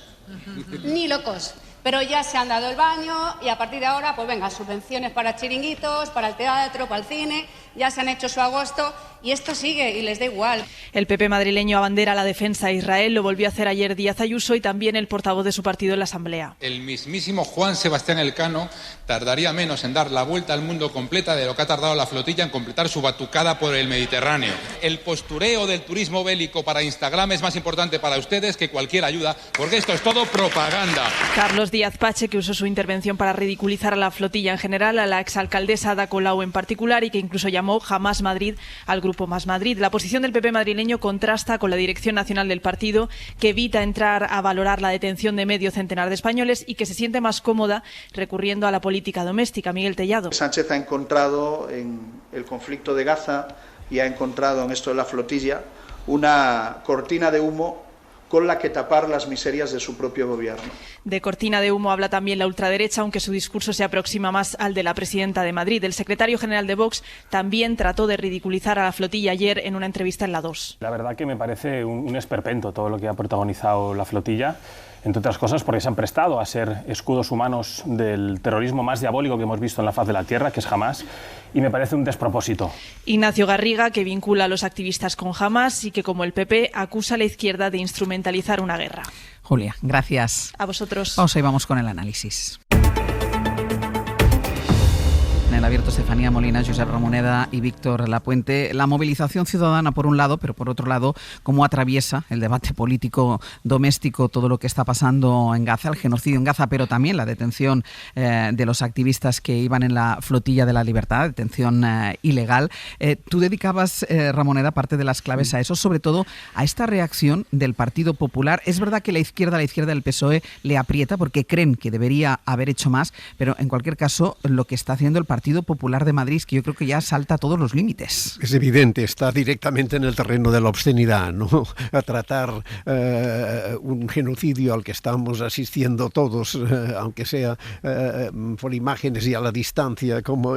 S: ni locos. Pero ya se han dado el baño y a partir de ahora, pues venga, subvenciones para chiringuitos, para el teatro, para el cine, ya se han hecho su agosto y esto sigue y les da igual.
R: El PP madrileño abandera la defensa a Israel, lo volvió a hacer ayer Díaz Ayuso y también el portavoz de su partido en la Asamblea.
T: El mismísimo Juan Sebastián Elcano tardaría menos en dar la vuelta al mundo completa de lo que ha tardado la flotilla en completar su batucada por el Mediterráneo. El postureo del turismo bélico para Instagram es más importante para ustedes que cualquier ayuda, porque esto es todo propaganda.
R: Carlos Díaz Pache, que usó su intervención para ridiculizar a la flotilla en general, a la exalcaldesa Ada Colau en particular y que incluso llamó llamó Jamás Madrid al Grupo Más Madrid. La posición del PP madrileño contrasta con la dirección nacional del partido, que evita entrar a valorar la detención de medio centenar de españoles y que se siente más cómoda recurriendo a la política doméstica. Miguel Tellado.
U: Sánchez ha encontrado en el conflicto de Gaza y ha encontrado en esto de la flotilla una cortina de humo con la que tapar las miserias de su propio gobierno.
R: De cortina de humo habla también la ultraderecha, aunque su discurso se aproxima más al de la presidenta de Madrid. El secretario general de Vox también trató de ridiculizar a la flotilla ayer en una entrevista en La 2.
V: La verdad que me parece un esperpento todo lo que ha protagonizado la flotilla, entre otras cosas porque se han prestado a ser escudos humanos del terrorismo más diabólico que hemos visto en la faz de la Tierra, que es Hamás, y me parece un despropósito.
R: Ignacio Garriga, que vincula a los activistas con Hamás y que, como el PP, acusa a la izquierda de instrumentalizar una guerra.
C: Julia, gracias.
R: A vosotros.
C: Vamos con el análisis. En el abierto, Estefanía Molina, Josep Ramoneda y Víctor Lapuente. La movilización ciudadana por un lado, pero por otro lado, cómo atraviesa el debate político doméstico todo lo que está pasando en Gaza, el genocidio en Gaza, pero también la detención de los activistas que iban en la flotilla de la libertad, detención ilegal. Tú dedicabas, Ramoneda, parte de las claves a eso, sobre todo a esta reacción del Partido Popular. Es verdad que la izquierda del PSOE le aprieta porque creen que debería haber hecho más, pero en cualquier caso lo que está haciendo el Partido Popular de Madrid, que yo creo que ya salta todos los límites.
F: Es evidente, está directamente en el terreno de la obscenidad, ¿no? A tratar un genocidio al que estamos asistiendo todos, aunque sea por imágenes y a la distancia, como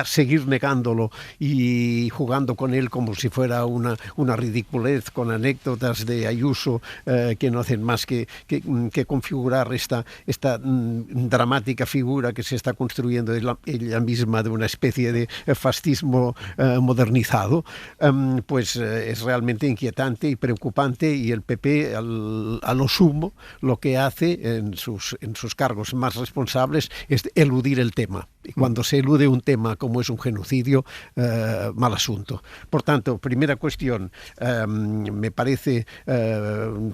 F: seguir negándolo y jugando con él como si fuera una ridiculez, con anécdotas de Ayuso que no hacen más que configurar esta dramática figura que se está construyendo ella misma de una especie de fascismo modernizado, pues es realmente inquietante y preocupante, y el PP a lo sumo lo que hace en sus cargos más responsables es eludir el tema. Y cuando se elude un tema como es un genocidio, mal asunto. Por tanto, primera cuestión, me parece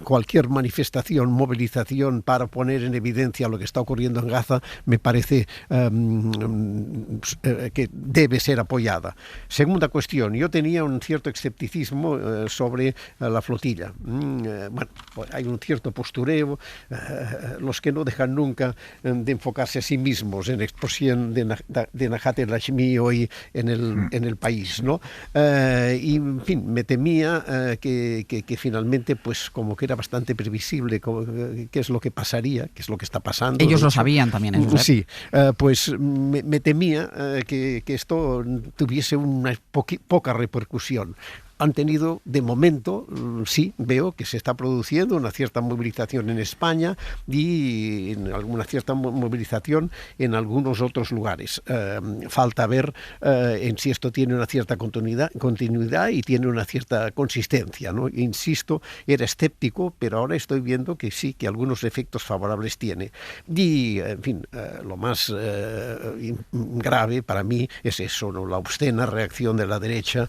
F: cualquier manifestación, movilización para poner en evidencia lo que está ocurriendo en Gaza, me parece que debe ser apoyada. Segunda cuestión, yo tenía un cierto escepticismo sobre la flotilla. Bueno, hay un cierto postureo, los que no dejan nunca de enfocarse a sí mismos en exposición de Najat el-Hashmi hoy en el país, ¿no? Y, en fin, me temía que finalmente, pues como que era bastante previsible qué es lo que pasaría, qué es lo que está pasando.
C: Ellos lo sabían también.
F: Sí, pues me temía que esto tuviese una poca repercusión. Han tenido, de momento, sí, veo que se está produciendo una cierta movilización en España y una cierta movilización en algunos otros lugares. Falta ver en si esto tiene una cierta continuidad y tiene una cierta consistencia, ¿no? Insisto, era escéptico, pero ahora estoy viendo que sí, que algunos efectos favorables tiene. Y, en fin, lo más grave para mí es eso, ¿no? La obscena reacción de la derecha,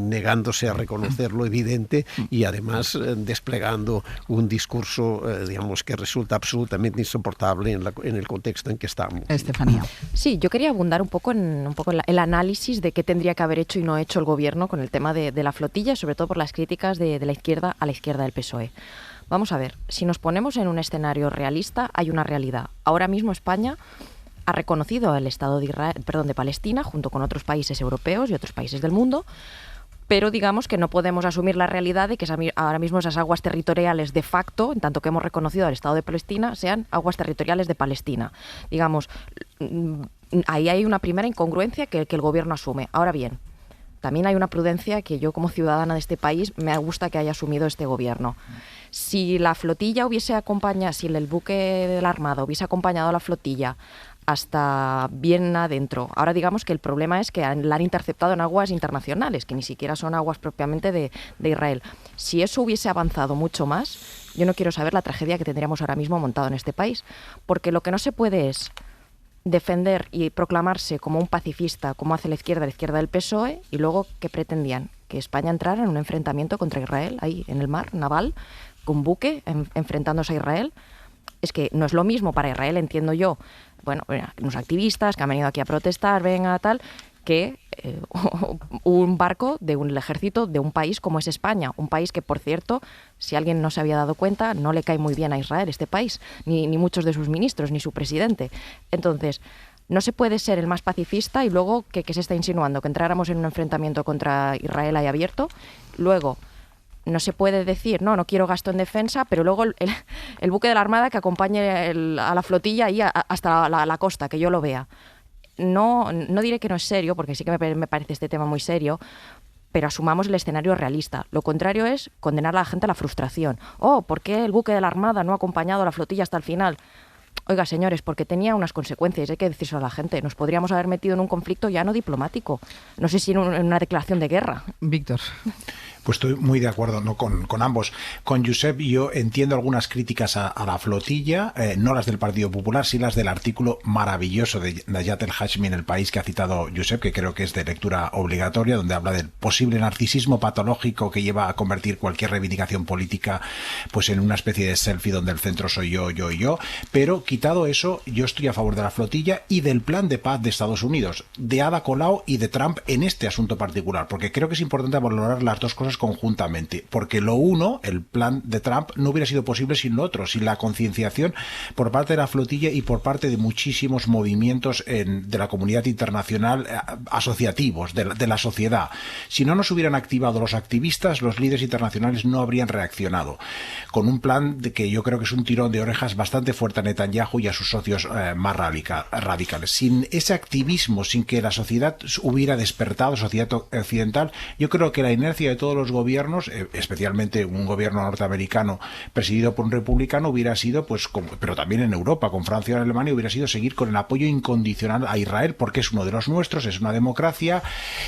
F: negándose a reconocer lo evidente y además desplegando un discurso, digamos, que resulta absolutamente insoportable en el contexto en que estamos.
C: Estefanía.
H: Sí, yo quería abundar un poco en el análisis de qué tendría que haber hecho y no hecho el gobierno con el tema de la flotilla, sobre todo por las críticas de la izquierda a la izquierda del PSOE. Vamos a ver, si nos ponemos en un escenario realista, hay una realidad. Ahora mismo España ha reconocido el Estado de Palestina junto con otros países europeos y otros países del mundo, pero digamos que no podemos asumir la realidad de que ahora mismo esas aguas territoriales de facto, en tanto que hemos reconocido al Estado de Palestina, sean aguas territoriales de Palestina. Digamos, ahí hay una primera incongruencia que el gobierno asume. Ahora bien, también hay una prudencia que yo como ciudadana de este país me gusta que haya asumido este gobierno. Si la flotilla hubiese acompañado, si el buque de la Armada hubiese acompañado a la flotilla hasta bien adentro. Ahora digamos que el problema es que la han interceptado en aguas internacionales, que ni siquiera son aguas propiamente de Israel. Si eso hubiese avanzado mucho más, yo no quiero saber la tragedia que tendríamos ahora mismo montado en este país, porque lo que no se puede es defender y proclamarse como un pacifista, como hace la izquierda del PSOE, y luego, ¿qué pretendían? Que España entrara en un enfrentamiento contra Israel, ahí en el mar, naval, con buque, enfrentándose a Israel. Es que no es lo mismo para Israel, entiendo yo, bueno, unos activistas que han venido aquí a protestar, venga, tal, que un barco del ejército de un país como es España, un país que, por cierto, si alguien no se había dado cuenta, no le cae muy bien a Israel este país, ni muchos de sus ministros, ni su presidente. Entonces, no se puede ser el más pacifista y luego que se está insinuando que entráramos en un enfrentamiento contra Israel ahí abierto. Luego, no se puede decir, no quiero gasto en defensa, pero luego el buque de la Armada que acompañe a la flotilla ahí hasta la costa, que yo lo vea. No diré que no es serio, porque sí que me parece este tema muy serio, pero asumamos el escenario realista. Lo contrario es condenar a la gente a la frustración. ¿Por qué el buque de la Armada no ha acompañado a la flotilla hasta el final? Oiga, señores, porque tenía unas consecuencias, hay que decírselo a la gente. Nos podríamos haber metido en un conflicto ya no diplomático, no sé si en una declaración de guerra.
C: Víctor.
E: Pues estoy muy de acuerdo, ¿no? con ambos. Con Josep yo entiendo algunas críticas a la flotilla, no las del Partido Popular, sí las del artículo maravilloso de Nayat El Hashmi en El País que ha citado Josep, que creo que es de lectura obligatoria, donde habla del posible narcisismo patológico que lleva a convertir cualquier reivindicación política pues en una especie de selfie donde el centro soy yo y yo. Pero quitado eso, yo estoy a favor de la flotilla y del plan de paz de Estados Unidos, de Ada Colau y de Trump en este asunto particular, porque creo que es importante valorar las dos cosas conjuntamente, porque lo uno, el plan de Trump, no hubiera sido posible sin lo otro, sin la concienciación por parte de la flotilla y por parte de muchísimos movimientos de la comunidad internacional asociativos, de la sociedad. Si no nos hubieran activado los activistas, los líderes internacionales no habrían reaccionado, con un plan que yo creo que es un tirón de orejas bastante fuerte a Netanyahu y a sus socios más radicales. Sin ese activismo, sin que la sociedad hubiera despertado, sociedad occidental, yo creo que la inercia de todos los gobiernos, especialmente un gobierno norteamericano presidido por un republicano, hubiera sido, pero también en Europa, con Francia y Alemania, hubiera sido seguir con el apoyo incondicional a Israel, porque es uno de los nuestros, es una democracia,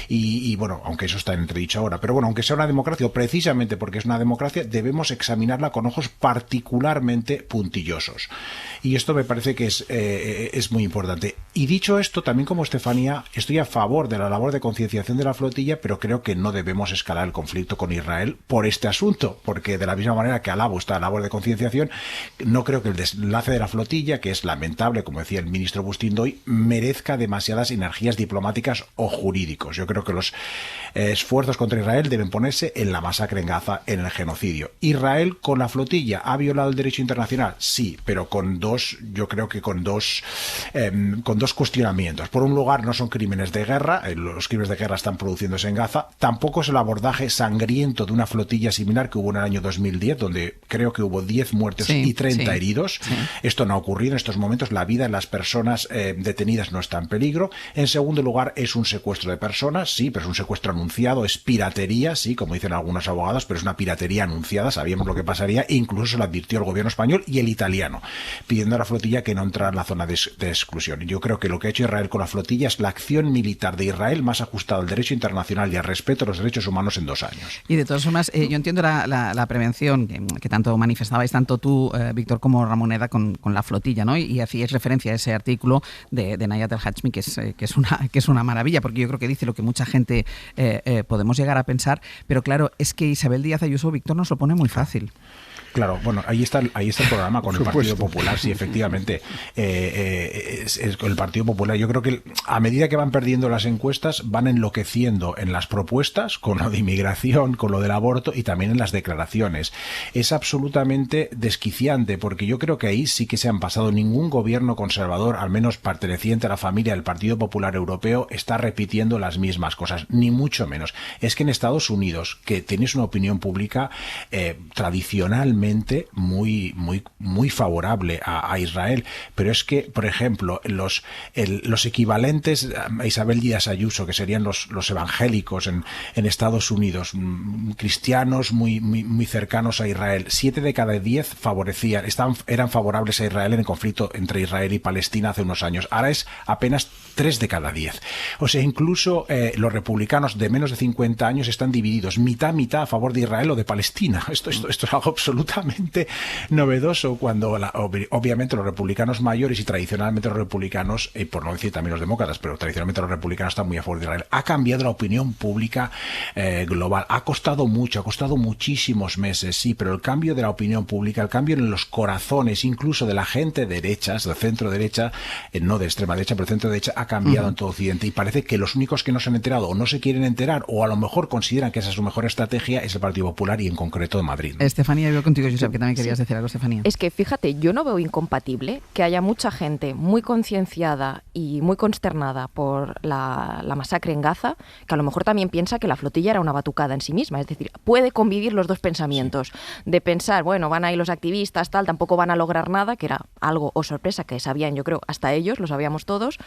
E: y bueno, aunque eso está en entredicho ahora, pero bueno, aunque sea una democracia, o precisamente porque es una democracia, debemos examinarla con ojos particularmente puntillosos. Y esto me parece que es muy importante. Y dicho esto, también como Estefanía, estoy a favor de la labor de concienciación de la flotilla, pero creo que no debemos escalar el conflicto con Israel por este asunto, porque de la misma manera que alabo esta labor de concienciación, no creo que el desenlace de la flotilla, que es lamentable, como decía el ministro Bustindoy, merezca demasiadas energías diplomáticas o jurídicos. Yo creo que los esfuerzos contra Israel deben ponerse en la masacre en Gaza, en el genocidio. ¿Israel con la flotilla ha violado el derecho internacional? Sí, pero con dos cuestionamientos. Por un lugar, no son crímenes de guerra, los crímenes de guerra están produciéndose en Gaza, tampoco es el abordaje sangriento de una flotilla similar que hubo en el año 2010, donde creo que hubo 10 muertos y 30 heridos. Sí. Esto no ha ocurrido en estos momentos, la vida de las personas detenidas no está en peligro. En segundo lugar, es un secuestro de personas, sí, pero es un secuestro anunciado, es piratería, sí, como dicen algunos abogados, pero es una piratería anunciada, sabíamos lo que pasaría, e incluso se lo advirtió el gobierno español y el italiano, pidiendo a la flotilla que no entrara en la zona de exclusión. Y yo creo que lo que ha hecho Israel con la flotilla es la acción militar de Israel más ajustada al derecho internacional y al respeto a los derechos humanos en 2 años.
C: Y de todas formas, yo entiendo la prevención que tanto manifestabais, tanto tú, Víctor, como Ramoneda, con la flotilla, ¿no? Y hacíais referencia a ese artículo de Nayat El Hashmi, que es una maravilla, porque yo creo que dice lo que mucha gente podemos llegar a pensar, pero claro, es que Isabel Díaz Ayuso, Víctor, nos lo pone muy fácil.
E: Claro, bueno, ahí está el programa con el Partido Popular, sí, efectivamente. Con el Partido Popular, yo creo que a medida que van perdiendo las encuestas, van enloqueciendo en las propuestas, con lo de inmigración, con lo del aborto y también en las declaraciones. Es absolutamente desquiciante, porque yo creo que ahí sí que se han pasado. Ningún gobierno conservador, al menos perteneciente a la familia del Partido Popular Europeo, está repitiendo las mismas cosas, ni mucho menos. Es que en Estados Unidos, que tenéis una opinión pública tradicionalmente muy favorable a Israel, pero es que, por ejemplo, los equivalentes a Isabel Díaz Ayuso, que serían los evangélicos en Estados Unidos, cristianos muy cercanos a Israel, 7 de cada 10 eran favorables a Israel en el conflicto entre Israel y Palestina hace unos años. Ahora es apenas 3 de cada 10. O sea, incluso los republicanos de menos de 50 años están divididos, mitad a favor de Israel o de Palestina. Esto es algo absolutamente absolutamente novedoso cuando obviamente los republicanos mayores y tradicionalmente los republicanos, y por no decir también los demócratas, pero tradicionalmente los republicanos están muy a favor de Israel, ha cambiado la opinión pública global. Ha costado mucho, ha costado muchísimos meses, sí, pero el cambio de la opinión pública, el cambio en los corazones incluso de la gente derecha, de centro derecha, no de extrema derecha, pero centro derecha, ha cambiado en todo Occidente, y parece que los únicos que no se han enterado o no se quieren enterar o a lo mejor consideran que esa es su mejor estrategia es el Partido Popular, y en concreto de Madrid.
C: Estefanía, yo contigo, Josep, que también querías decir algo, Estefanía.
H: Es que fíjate, yo no veo incompatible que haya mucha gente muy concienciada y muy consternada por la masacre en Gaza, que a lo mejor también piensa que la flotilla era una batucada en sí misma. Es decir, puede convivir los dos pensamientos, de pensar, bueno, van ahí los activistas, tal, tampoco van a lograr nada, que era algo, o sorpresa, que sabían, yo creo, hasta ellos, lo sabíamos todos,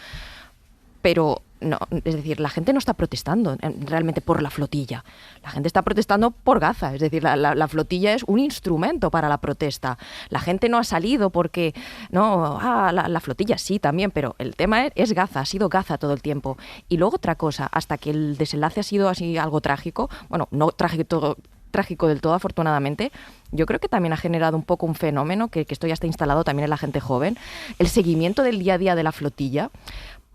H: pero no, es decir, la gente no está protestando realmente por la flotilla, la gente está protestando por Gaza, es decir, la flotilla es un instrumento para la protesta. La gente no ha salido porque, no, la flotilla sí también, pero el tema es Gaza, ha sido Gaza todo el tiempo. Y luego otra cosa, hasta que el desenlace ha sido así algo trágico, bueno, no trágico del todo, afortunadamente, yo creo que también ha generado un poco un fenómeno que esto ya está instalado también en la gente joven, el seguimiento del día a día de la flotilla.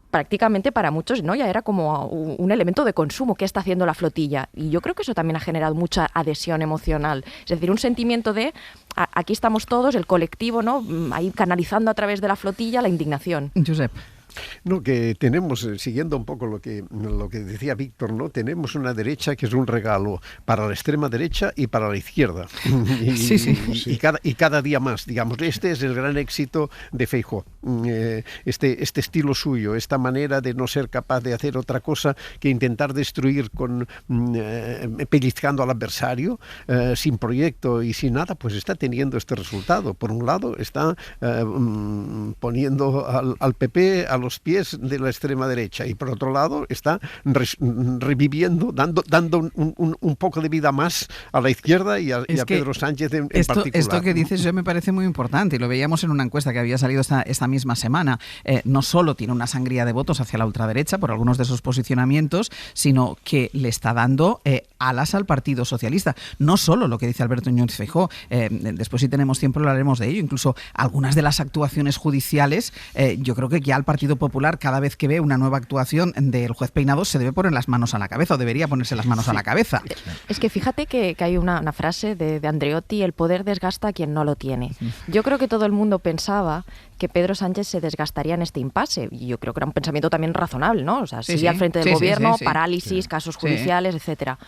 H: Prácticamente para muchos, ¿no?, ya era como un elemento de consumo. ¿Qué está haciendo la flotilla? Y yo creo que eso también ha generado mucha adhesión emocional. Es decir, un sentimiento de aquí estamos todos, el colectivo, ¿no?, ahí canalizando a través de la flotilla la indignación.
C: Josep.
F: No, que tenemos, siguiendo un poco lo que decía Víctor, ¿no? Tenemos una derecha que es un regalo para la extrema derecha y para la izquierda. Y cada día más, digamos. Este es el gran éxito de Feijóo. Este estilo suyo, esta manera de no ser capaz de hacer otra cosa que intentar destruir pellizcando al adversario, sin proyecto y sin nada, pues está teniendo este resultado. Por un lado, está poniendo al PP a los pies de la extrema derecha, y por otro lado está reviviendo, dando un poco de vida más a la izquierda y a Pedro Sánchez en particular.
C: Esto que dices yo me parece muy importante, y lo veíamos en una encuesta que había salido esta misma semana. No solo tiene una sangría de votos hacia la ultraderecha por algunos de esos posicionamientos, sino que le está dando alas al Partido Socialista. No solo lo que dice Alberto Núñez Feijóo, después, si tenemos tiempo, hablaremos de ello. Incluso algunas de las actuaciones judiciales, yo creo que ya al Partido Popular, cada vez que ve una nueva actuación del juez Peinado, se debe poner las manos a la cabeza, o debería ponerse las manos a la cabeza.
H: Es que fíjate que hay una frase de Andreotti: el poder desgasta a quien no lo tiene. Yo creo que todo el mundo pensaba que Pedro Sánchez se desgastaría en este impasse, y yo creo que era un pensamiento también razonable, ¿no? O sea, sigue al frente del gobierno, parálisis, casos judiciales, etcétera.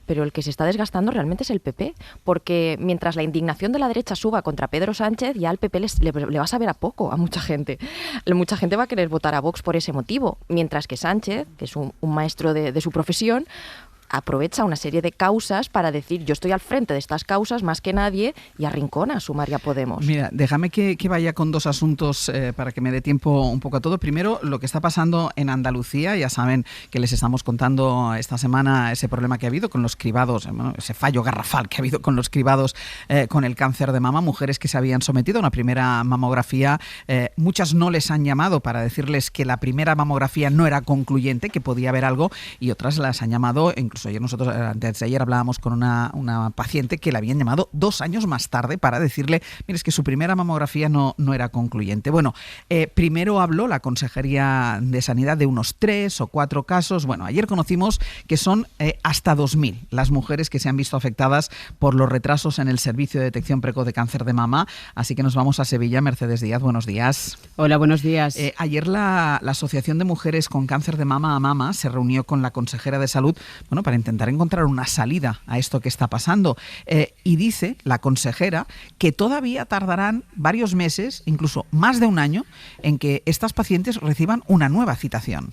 H: Pero el que se está desgastando realmente es el PP, porque mientras la indignación de la derecha suba contra Pedro Sánchez, ya al PP le va a saber a poco a mucha gente. Mucha gente va a querer votar a Vox por ese motivo, mientras que Sánchez, que es un maestro de su profesión, aprovecha una serie de causas para decir: yo estoy al frente de estas causas más que nadie, y arrincona a Sumar y a Podemos.
C: Mira, déjame que vaya con dos asuntos para que me dé tiempo un poco a todo. Primero, lo que está pasando en Andalucía. Ya saben que les estamos contando esta semana ese problema que ha habido con los cribados, ese fallo garrafal que ha habido con los cribados con el cáncer de mama, mujeres que se habían sometido a una primera mamografía. Muchas no les han llamado para decirles que la primera mamografía no era concluyente, que podía haber algo, y otras las han llamado, incluso nosotros antes de ayer hablábamos con una paciente que la habían llamado 2 años más tarde para decirle: mire, es que su primera mamografía no era concluyente. Bueno, primero habló la Consejería de Sanidad de unos 3 o 4 casos. Bueno, ayer conocimos que son hasta 2.000 las mujeres que se han visto afectadas por los retrasos en el servicio de detección precoz de cáncer de mama. Así que nos vamos a Sevilla. Mercedes Díaz, buenos días.
B: Hola, buenos días.
C: Ayer la Asociación de Mujeres con Cáncer de Mama, AMAMA, se reunió con la consejera de Salud, para intentar encontrar una salida a esto que está pasando. Y dice la consejera que todavía tardarán varios meses, incluso más de un año, en que estas pacientes reciban una nueva citación.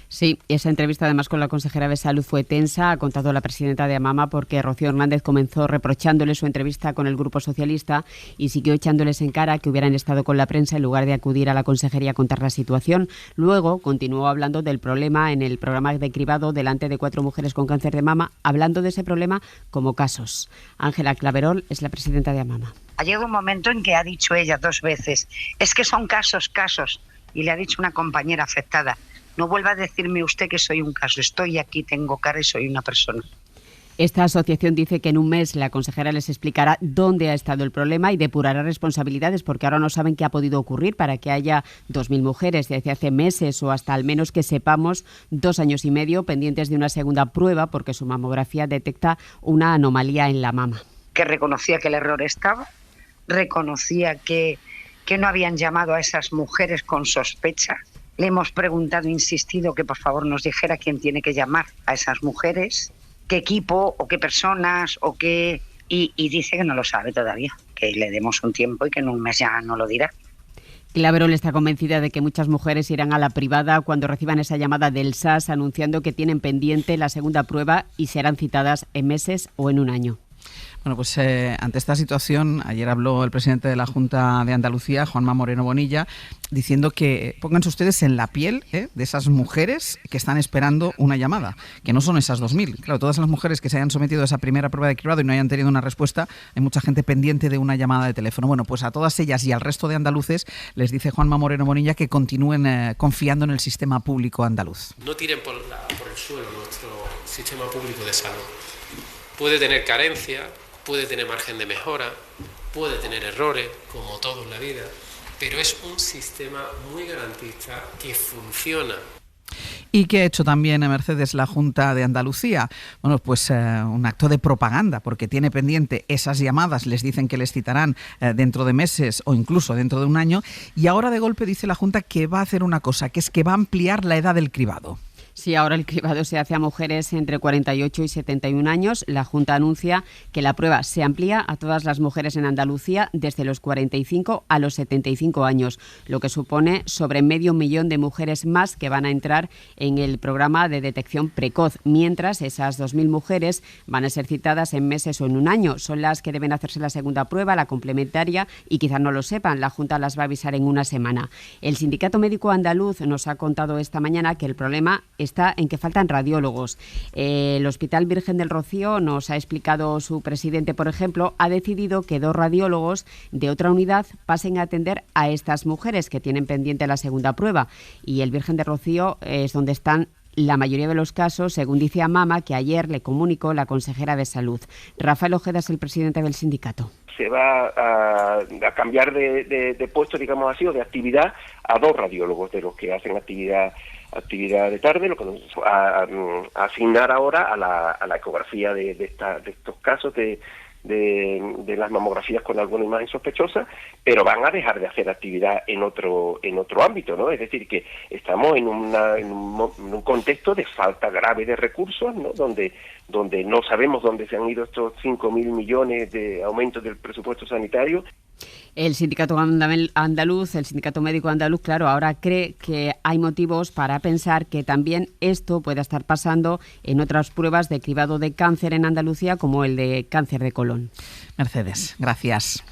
B: Sí, esa entrevista además con la consejera de Salud fue tensa, ha contado la presidenta de AMAMA, porque Rocío Hernández comenzó reprochándole su entrevista con el Grupo Socialista y siguió echándoles en cara que hubieran estado con la prensa en lugar de acudir a la consejería a contar la situación. Luego continuó hablando del problema en el programa de cribado delante de 4 mujeres con cáncer de mama, hablando de ese problema como casos. Ángela Claverol es la presidenta de AMAMA.
G: Ha llegado un momento en que ha dicho ella 2 veces, es que son casos, y le ha dicho una compañera afectada: no vuelva a decirme usted que soy un caso, estoy aquí, tengo cara y soy una persona.
B: Esta asociación dice que en un mes la consejera les explicará dónde ha estado el problema y depurará responsabilidades, porque ahora no saben qué ha podido ocurrir para que haya 2.000 mujeres desde hace meses o hasta al menos que sepamos 2 años y medio pendientes de una segunda prueba porque su mamografía detecta una anomalía en la mama.
G: Que reconocía que el error estaba, reconocía que no habían llamado a esas mujeres con sospecha. Le hemos preguntado, insistido, que por favor nos dijera quién tiene que llamar a esas mujeres, qué equipo o qué personas o qué... Y dice que no lo sabe todavía, que le demos un tiempo y que en un mes ya no lo dirá.
B: Claverol está convencida de que muchas mujeres irán a la privada cuando reciban esa llamada del SAS anunciando que tienen pendiente la segunda prueba y serán citadas en meses o en un año.
C: Bueno, pues ante esta situación, ayer habló el presidente de la Junta de Andalucía, Juanma Moreno Bonilla, diciendo que pónganse ustedes en la piel de esas mujeres que están esperando una llamada, que no son esas 2.000. Claro, todas las mujeres que se hayan sometido a esa primera prueba de cribado y no hayan tenido una respuesta, hay mucha gente pendiente de una llamada de teléfono. Bueno, pues a todas ellas y al resto de andaluces les dice Juanma Moreno Bonilla que continúen confiando en el sistema público andaluz.
A: No tiren por el suelo nuestro sistema público de salud. Puede tener carencia, puede tener margen de mejora, puede tener errores, como todo en la vida, pero es un sistema muy garantista que funciona.
C: ¿Y qué ha hecho también Mercedes la Junta de Andalucía? Bueno, pues un acto de propaganda, porque tiene pendiente esas llamadas, les dicen que les citarán dentro de meses o incluso dentro de un año, y ahora de golpe dice la Junta que va a hacer una cosa, que es que va a ampliar la edad del cribado.
B: Sí, ahora el cribado se hace a mujeres entre 48 y 71 años. La Junta anuncia que la prueba se amplía a todas las mujeres en Andalucía desde los 45 a los 75 años, lo que supone sobre 500.000 de mujeres más que van a entrar en el programa de detección precoz, mientras esas 2.000 mujeres van a ser citadas en meses o en un año. Son las que deben hacerse la segunda prueba, la complementaria, y quizás no lo sepan, la Junta las va a avisar en una semana. El Sindicato Médico Andaluz nos ha contado esta mañana que el problema está en que faltan radiólogos. El Hospital Virgen del Rocío, nos ha explicado su presidente, por ejemplo, ha decidido que 2 radiólogos de otra unidad pasen a atender a estas mujeres que tienen pendiente la segunda prueba. Y el Virgen del Rocío es donde están la mayoría de los casos, según dice AMAMA, que ayer le comunicó la consejera de Salud. Rafael Ojeda es el presidente del sindicato.
D: Se va a cambiar de puesto, digamos así, o de actividad a 2 radiólogos de los que hacen actividad de tarde, lo que nos a asignar ahora a la ecografía de estos casos de las mamografías con alguna imagen sospechosa, pero van a dejar de hacer actividad en otro ámbito, ¿no? Es decir, que estamos en un contexto de falta grave de recursos, ¿no? Donde no sabemos dónde se han ido estos 5.000 millones de aumento del presupuesto sanitario.
B: El Sindicato Andaluz, el Sindicato Médico Andaluz, claro, ahora cree que hay motivos para pensar que también esto pueda estar pasando en otras pruebas de cribado de cáncer en Andalucía, como el de cáncer de colon.
C: Mercedes, gracias.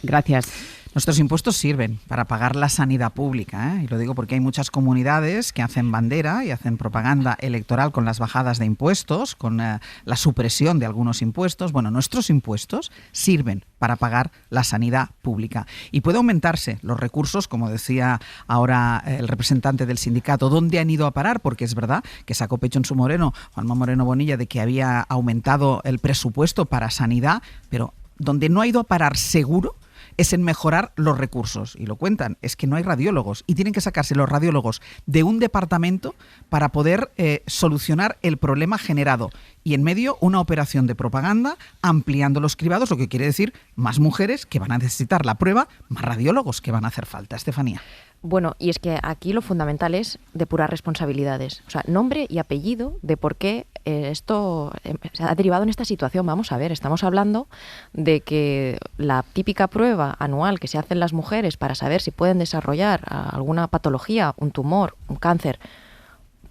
B: Gracias.
C: Nuestros impuestos sirven para pagar la sanidad pública, y lo digo porque hay muchas comunidades que hacen bandera y hacen propaganda electoral con las bajadas de impuestos, con la supresión de algunos impuestos. Bueno, nuestros impuestos sirven para pagar la sanidad pública. Y puede aumentarse los recursos, como decía ahora el representante del sindicato, ¿dónde han ido a parar? Porque es verdad que sacó pecho en su Juanma Moreno Bonilla, de que había aumentado el presupuesto para sanidad, pero donde no ha ido a parar seguro es en mejorar los recursos. Y lo cuentan, es que no hay radiólogos y tienen que sacarse los radiólogos de un departamento para poder solucionar el problema generado. Y en medio una operación de propaganda ampliando los cribados, lo que quiere decir más mujeres que van a necesitar la prueba, más radiólogos que van a hacer falta. Estefanía.
H: Bueno, y es que aquí lo fundamental es depurar responsabilidades. O sea, nombre y apellido de por qué esto se ha derivado en esta situación. Vamos a ver, estamos hablando de que la típica prueba anual que se hacen las mujeres para saber si pueden desarrollar alguna patología, un tumor, un cáncer,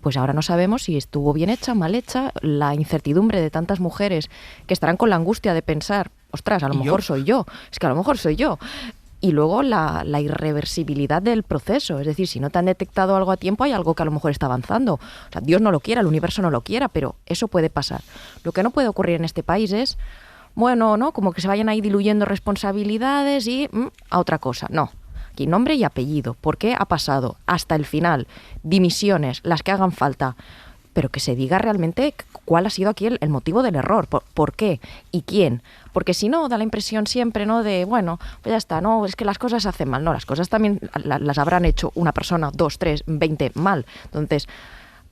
H: pues ahora no sabemos si estuvo bien hecha, mal hecha. La incertidumbre de tantas mujeres que estarán con la angustia de pensar, ostras, a lo mejor soy yo, es que a lo mejor soy yo. Y luego la irreversibilidad del proceso, es decir, si no te han detectado algo a tiempo, hay algo que a lo mejor está avanzando. O sea, Dios no lo quiera, el universo no lo quiera, pero eso puede pasar. Lo que no puede ocurrir en este país es, bueno, ¿no? Como que se vayan ahí diluyendo responsabilidades y a otra cosa. No. Aquí nombre y apellido. ¿Por qué ha pasado? Hasta el final. Dimisiones, las que hagan falta. pero que se diga realmente cuál ha sido aquí el motivo del error, por qué y quién. Porque si no, da la impresión siempre, ¿no?, de, bueno, pues ya está, no, es que las cosas se hacen mal. No, las cosas también las habrán hecho una persona, 2, 3, 20 mal. Entonces,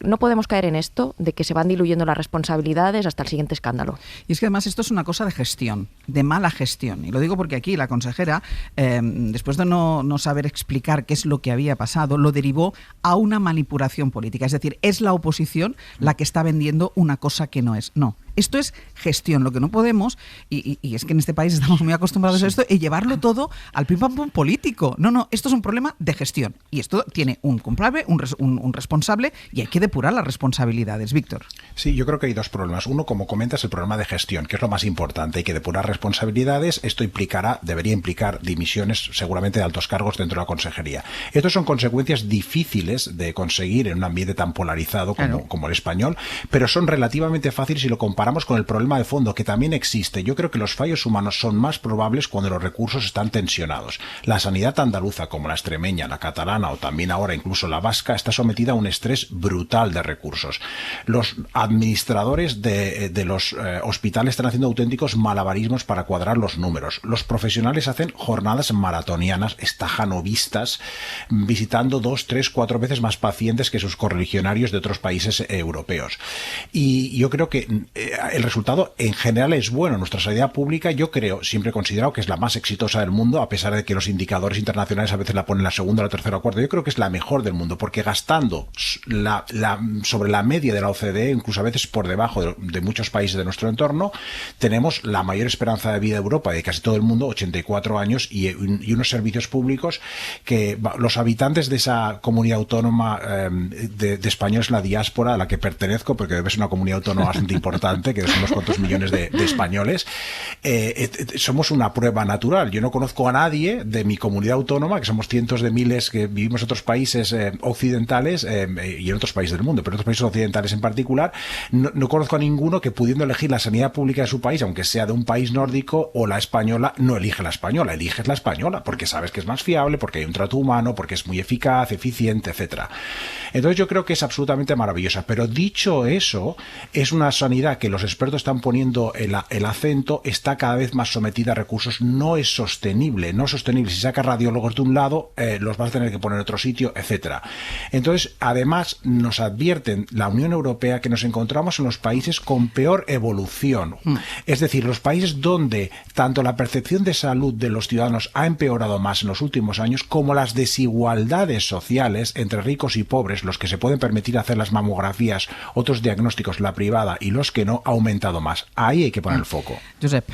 H: no podemos caer en esto de que se van diluyendo las responsabilidades hasta el siguiente escándalo.
C: Y es que además esto es una cosa de gestión, de mala gestión. Y lo digo porque aquí la consejera, después de no saber explicar qué es lo que había pasado, lo derivó a una manipulación política. Es decir, es la oposición la que está vendiendo una cosa que no es. No. Esto es gestión, lo que no podemos, y es que en este país estamos muy acostumbrados a esto, y llevarlo todo al pim pam pum político. No, esto es un problema de gestión. Y esto tiene un culpable, un responsable, y hay que depurar las responsabilidades. Víctor.
E: Sí, yo creo que hay dos problemas. Uno, como comentas, el problema de gestión, que es lo más importante. Hay que depurar responsabilidades. Esto debería implicar dimisiones seguramente de altos cargos dentro de la consejería. Estas son consecuencias difíciles de conseguir en un ambiente tan polarizado como el español, pero son relativamente fáciles si lo comparamos con el problema de fondo, que también existe. Yo creo que los fallos humanos son más probables cuando los recursos están tensionados. La sanidad andaluza, como la extremeña, la catalana o también ahora incluso la vasca, está sometida a un estrés brutal de recursos. Los administradores de los hospitales están haciendo auténticos malabarismos para cuadrar los números. Los profesionales hacen jornadas maratonianas, estajanovistas, visitando 2, 3, 4 veces más pacientes que sus correligionarios de otros países europeos. Y yo creo que el resultado en general es bueno. Nuestra sanidad pública, yo creo, siempre he considerado que es la más exitosa del mundo, a pesar de que los indicadores internacionales a veces la ponen la segunda, la tercera o cuarta. Yo creo que es la mejor del mundo, porque gastando sobre la media de la OCDE, incluso a veces por debajo de muchos países de nuestro entorno, tenemos la mayor esperanza de vida de Europa y de casi todo el mundo, 84 años, y unos servicios públicos que los habitantes de esa comunidad autónoma de españoles, la diáspora a la que pertenezco, porque debe ser una comunidad autónoma bastante importante, que son unos cuantos millones de españoles, somos una prueba natural. Yo no conozco a nadie de mi comunidad autónoma, que somos cientos de miles que vivimos en otros países occidentales y en otros países del mundo, pero en otros países occidentales en particular, no conozco a ninguno que, pudiendo elegir la sanidad pública de su país, aunque sea de un país nórdico, o la española, no elige la española, eliges la española, porque sabes que es más fiable, porque hay un trato humano, porque es muy eficaz, eficiente, etcétera. Entonces yo creo que es absolutamente maravillosa. Pero dicho eso, es una sanidad que los expertos están poniendo el acento, está cada vez más sometida a recursos, no es sostenible. Si sacas radiólogos de un lado, los vas a tener que poner en otro sitio, etcétera. Entonces, además, nos advierten la Unión Europea que nos encontramos en los países con peor evolución. Es decir, los países donde tanto la percepción de salud de los ciudadanos ha empeorado más en los últimos años, como las desigualdades sociales entre ricos y pobres, los que se pueden permitir hacer las mamografías, otros diagnósticos, la privada, y los que no, ha aumentado más. Ahí hay que poner el foco.
C: Josep.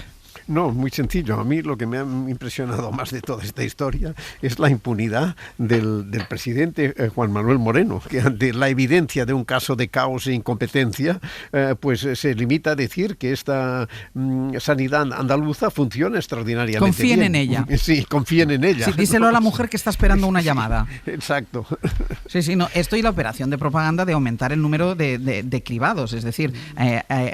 F: No, muy sencillo. A mí lo que me ha impresionado más de toda esta historia es la impunidad del presidente Juan Manuel Moreno, que ante la evidencia de un caso de caos e incompetencia, pues se limita a decir que esta sanidad andaluza funciona extraordinariamente bien.
C: Confíen en ella.
F: Sí, confíen en ella.
C: Sí, díselo a la mujer que está esperando una llamada.
F: Exacto.
C: Sí, no, esto y la operación de propaganda de aumentar el número de cribados, es decir,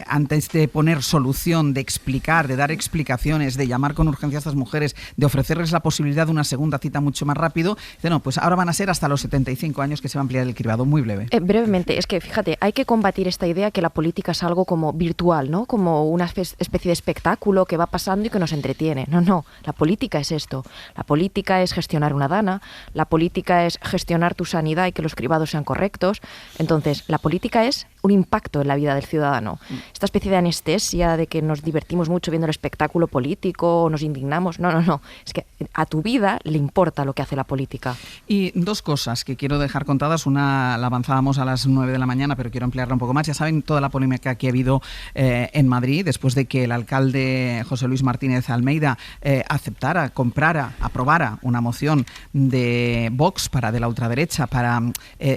C: antes de poner solución, de explicar, de dar explicaciones, de llamar con urgencia a estas mujeres, de ofrecerles la posibilidad de una segunda cita mucho más rápido, pues ahora van a ser hasta los 75 años que se va a ampliar el cribado. Muy breve.
H: Brevemente, es que fíjate, hay que combatir esta idea que la política es algo como virtual, ¿no? Como una especie de espectáculo que va pasando y que nos entretiene. No, la política es esto. La política es gestionar una dana, la política es gestionar tu sanidad y que los cribados sean correctos. Entonces, la política es un impacto en la vida del ciudadano. Esta especie de anestesia de que nos divertimos mucho viendo el espectáculo político o nos indignamos. No. Es que a tu vida le importa lo que hace la política.
C: Y dos cosas que quiero dejar contadas. Una la avanzábamos a las 9 de la mañana, pero quiero ampliarla un poco más. Ya saben toda la polémica que ha habido en Madrid después de que el alcalde José Luis Martínez Almeida aprobara una moción de Vox de la ultraderecha para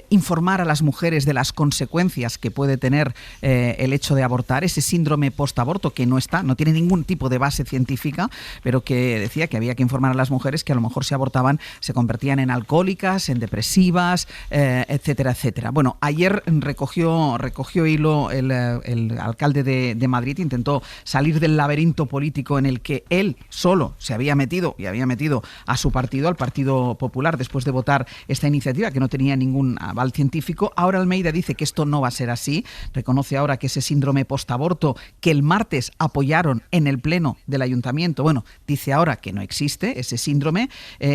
C: informar a las mujeres de las consecuencias que puede tener el hecho de abortar, ese síndrome postaborto que no tiene ningún tipo de base científica, pero que decía que había que informar a las mujeres que a lo mejor si abortaban se convertían en alcohólicas, en depresivas, etcétera, etcétera. Bueno, ayer recogió hilo el alcalde de Madrid, intentó salir del laberinto político en el que él solo se había metido y había metido a su partido, al Partido Popular, después de votar esta iniciativa que no tenía ningún aval científico. Ahora Almeida dice que esto no va a ser así, reconoce ahora que ese síndrome postaborto que el martes apoyaron en el pleno del ayuntamiento, bueno, dice ahora que no existe ese síndrome,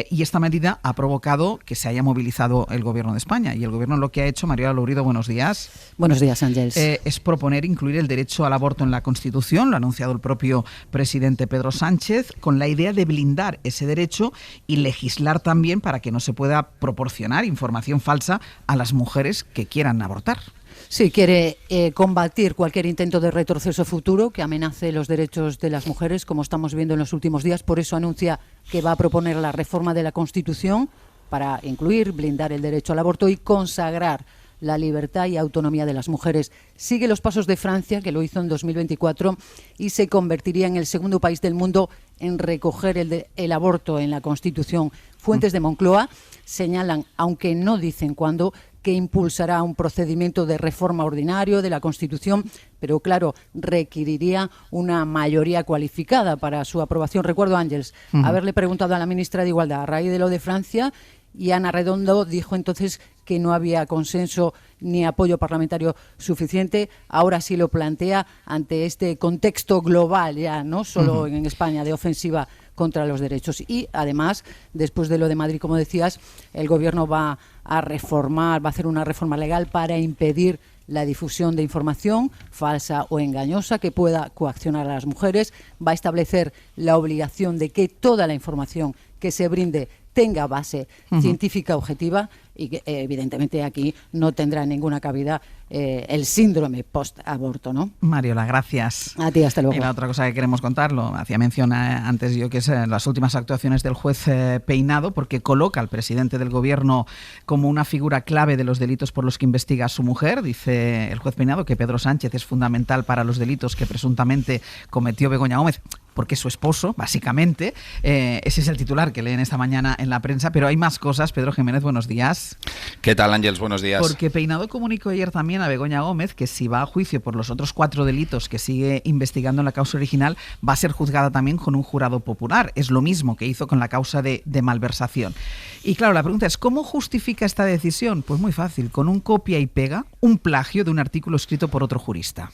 C: y esta medida ha provocado que se haya movilizado el Gobierno de España, y el Gobierno lo que ha hecho, Mariola Lourido, buenos días.
I: Buenos días, Ángels.
C: Es proponer incluir el derecho al aborto en la Constitución, lo ha anunciado el propio presidente Pedro Sánchez, con la idea de blindar ese derecho y legislar también para que no se pueda proporcionar información falsa a las mujeres que quieran abortar.
I: Sí, quiere combatir cualquier intento de retroceso futuro que amenace los derechos de las mujeres, como estamos viendo en los últimos días. Por eso anuncia que va a proponer la reforma de la Constitución para incluir, blindar el derecho al aborto y consagrar la libertad y autonomía de las mujeres. Sigue los pasos de Francia, que lo hizo en 2024, y se convertiría en el segundo país del mundo en recoger el aborto en la Constitución. Fuentes de Moncloa señalan, aunque no dicen cuándo, que impulsará un procedimiento de reforma ordinario de la Constitución, pero claro, requeriría una mayoría cualificada para su aprobación. Recuerdo, Ángels, haberle preguntado a la ministra de Igualdad a raíz de lo de Francia, y Ana Redondo dijo entonces que no había consenso ni apoyo parlamentario suficiente. Ahora sí lo plantea ante este contexto global, ya no solo en España, de ofensiva contra los derechos. Y además, después de lo de Madrid, como decías, el Gobierno va a reformar, va a hacer una reforma legal para impedir la difusión de información falsa o engañosa que pueda coaccionar a las mujeres. Va a establecer la obligación de que toda la información que se brinde tenga base científica objetiva, y que evidentemente aquí no tendrá ninguna cabida el síndrome post-aborto, ¿no?
C: Mariola, gracias.
I: A ti, hasta luego.
C: Y la otra cosa que queremos contarlo, hacía mención antes yo, que es las últimas actuaciones del juez Peinado, porque coloca al presidente del Gobierno como una figura clave de los delitos por los que investiga a su mujer. Dice el juez Peinado que Pedro Sánchez es fundamental para los delitos que presuntamente cometió Begoña Gómez, porque es su esposo, básicamente. Ese es el titular que leen esta mañana en la prensa, pero hay más cosas. Pedro Jiménez, buenos días.
J: ¿Qué tal, Ángels? Buenos días.
C: Porque Peinado comunicó ayer también a Begoña Gómez que si va a juicio por los otros 4 delitos que sigue investigando en la causa original, va a ser juzgada también con un jurado popular. Es lo mismo que hizo con la causa de malversación. Y claro, la pregunta es, ¿cómo justifica esta decisión? Pues muy fácil, con un copia y pega, un plagio de un artículo escrito por otro jurista.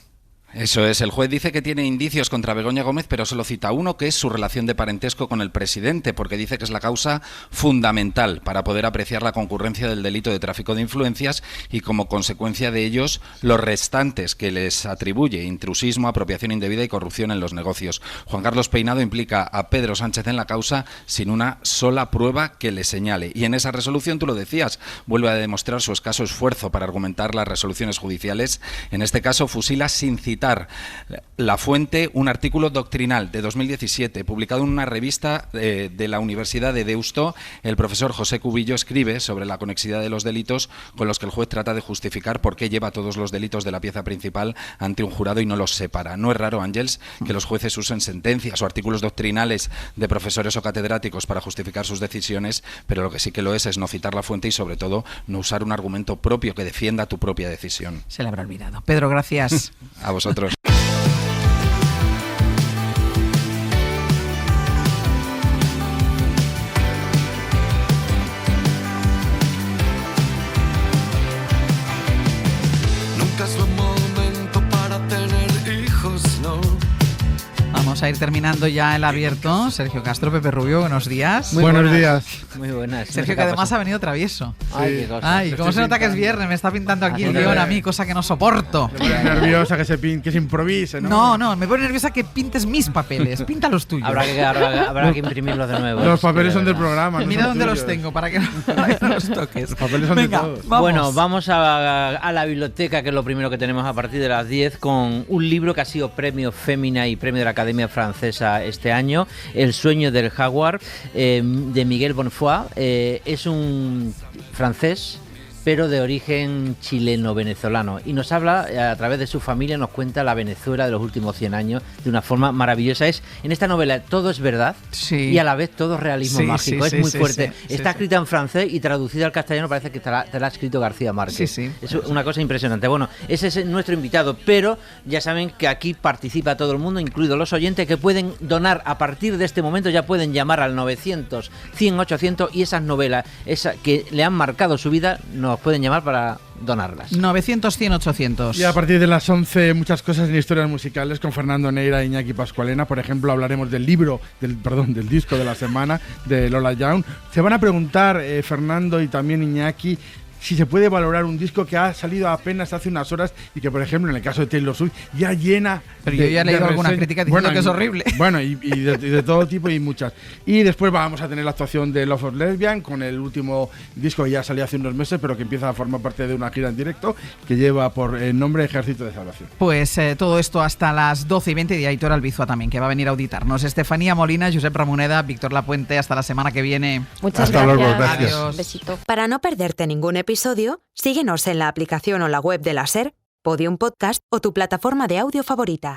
J: Eso es, el juez dice que tiene indicios contra Begoña Gómez, pero solo cita uno, que es su relación de parentesco con el presidente, porque dice que es la causa fundamental para poder apreciar la concurrencia del delito de tráfico de influencias y, como consecuencia de ellos, los restantes que les atribuye: intrusismo, apropiación indebida y corrupción en los negocios. Juan Carlos Peinado implica a Pedro Sánchez en la causa sin una sola prueba que le señale. Y en esa resolución, tú lo decías, vuelve a demostrar su escaso esfuerzo para argumentar las resoluciones judiciales. En este caso, fusila sin citar la fuente un artículo doctrinal de 2017 publicado en una revista de la Universidad de Deusto. El profesor José Cubillo escribe sobre la conexidad de los delitos con los que el juez trata de justificar por qué lleva todos los delitos de la pieza principal ante un jurado y no los separa. No es raro, Ángels, que los jueces usen sentencias o artículos doctrinales de profesores o catedráticos para justificar sus decisiones, pero lo que sí que lo es no citar la fuente y, sobre todo, no usar un argumento propio que defienda tu propia decisión.
C: Se le habrá olvidado. Pedro, gracias.
J: A vosotros.
W: Nunca es buen momento para tener hijos, no.
C: Vamos a ir terminando ya el abierto. Sergio Castro, Pepe Rubio, buenos días.
X: Muy buenos días.
Y: Muy buenas.
C: Sergio, que además ha venido travieso.
Y: Ay, qué cosa.
C: Ay, cómo se nota que es viernes, me está pintando aquí el guión a mí, cosa que no soporto.
X: Me pone nerviosa que se improvise, ¿no?
C: No, me pone nerviosa que pintes mis papeles, pinta los tuyos.
Y: Habrá que imprimirlos de nuevo.
X: Los papeles son del programa.
C: Mira dónde los tengo para que no los toques.
X: Los papeles son de todos.
Y: Vamos. Bueno, vamos a la biblioteca, que es lo primero que tenemos a partir de las 10, con un libro que ha sido premio Fémina y premio de la Academia Francesa este año, El sueño del jaguar, de Miguel Bonfoy. Es un francés pero de origen chileno-venezolano. Y nos habla, a través de su familia, nos cuenta la Venezuela de los últimos 100 años de una forma maravillosa. En esta novela todo es verdad y a la vez todo es realismo mágico. Es muy fuerte. Está escrita en francés y traducida al castellano parece que te la ha escrito García Márquez. Es una cosa impresionante. Bueno, ese es nuestro invitado, pero ya saben que aquí participa todo el mundo, incluidos los oyentes, que pueden donar a partir de este momento. Ya pueden llamar al 900 100 800 y esas novelas que le han marcado su vida nos pueden llamar para donarlas.
C: 900 100 800.
X: Y a partir de las 11 muchas cosas en historias musicales con Fernando Neira e Iñaki Pascualena. Por ejemplo, hablaremos del del disco de la semana de Lola Young. Se van a preguntar Fernando y también Iñaki si se puede valorar un disco que ha salido apenas hace unas horas y que, por ejemplo, en el caso de Taylor Swift, ya llena...
C: Pero yo ya he leído alguna crítica diciendo que es horrible.
X: Bueno, y de todo tipo y muchas. Y después vamos a tener la actuación de Love of Lesbian con el último disco que ya salió hace unos meses, pero que empieza a formar parte de una gira en directo que lleva por nombre Ejército de Salvación.
C: Pues todo esto hasta las 12:20 y Aitor Albizua también, que va a venir a auditarnos. Estefanía Molina, Josep Ramoneda, Víctor Lapuente, hasta la semana que viene.
H: Muchas
X: gracias.
H: Luego,
X: gracias.
H: Adiós. Besito.
K: Para no perderte ningún episodio, síguenos en la aplicación o la web de la SER, Podium Podcast o tu plataforma de audio favorita.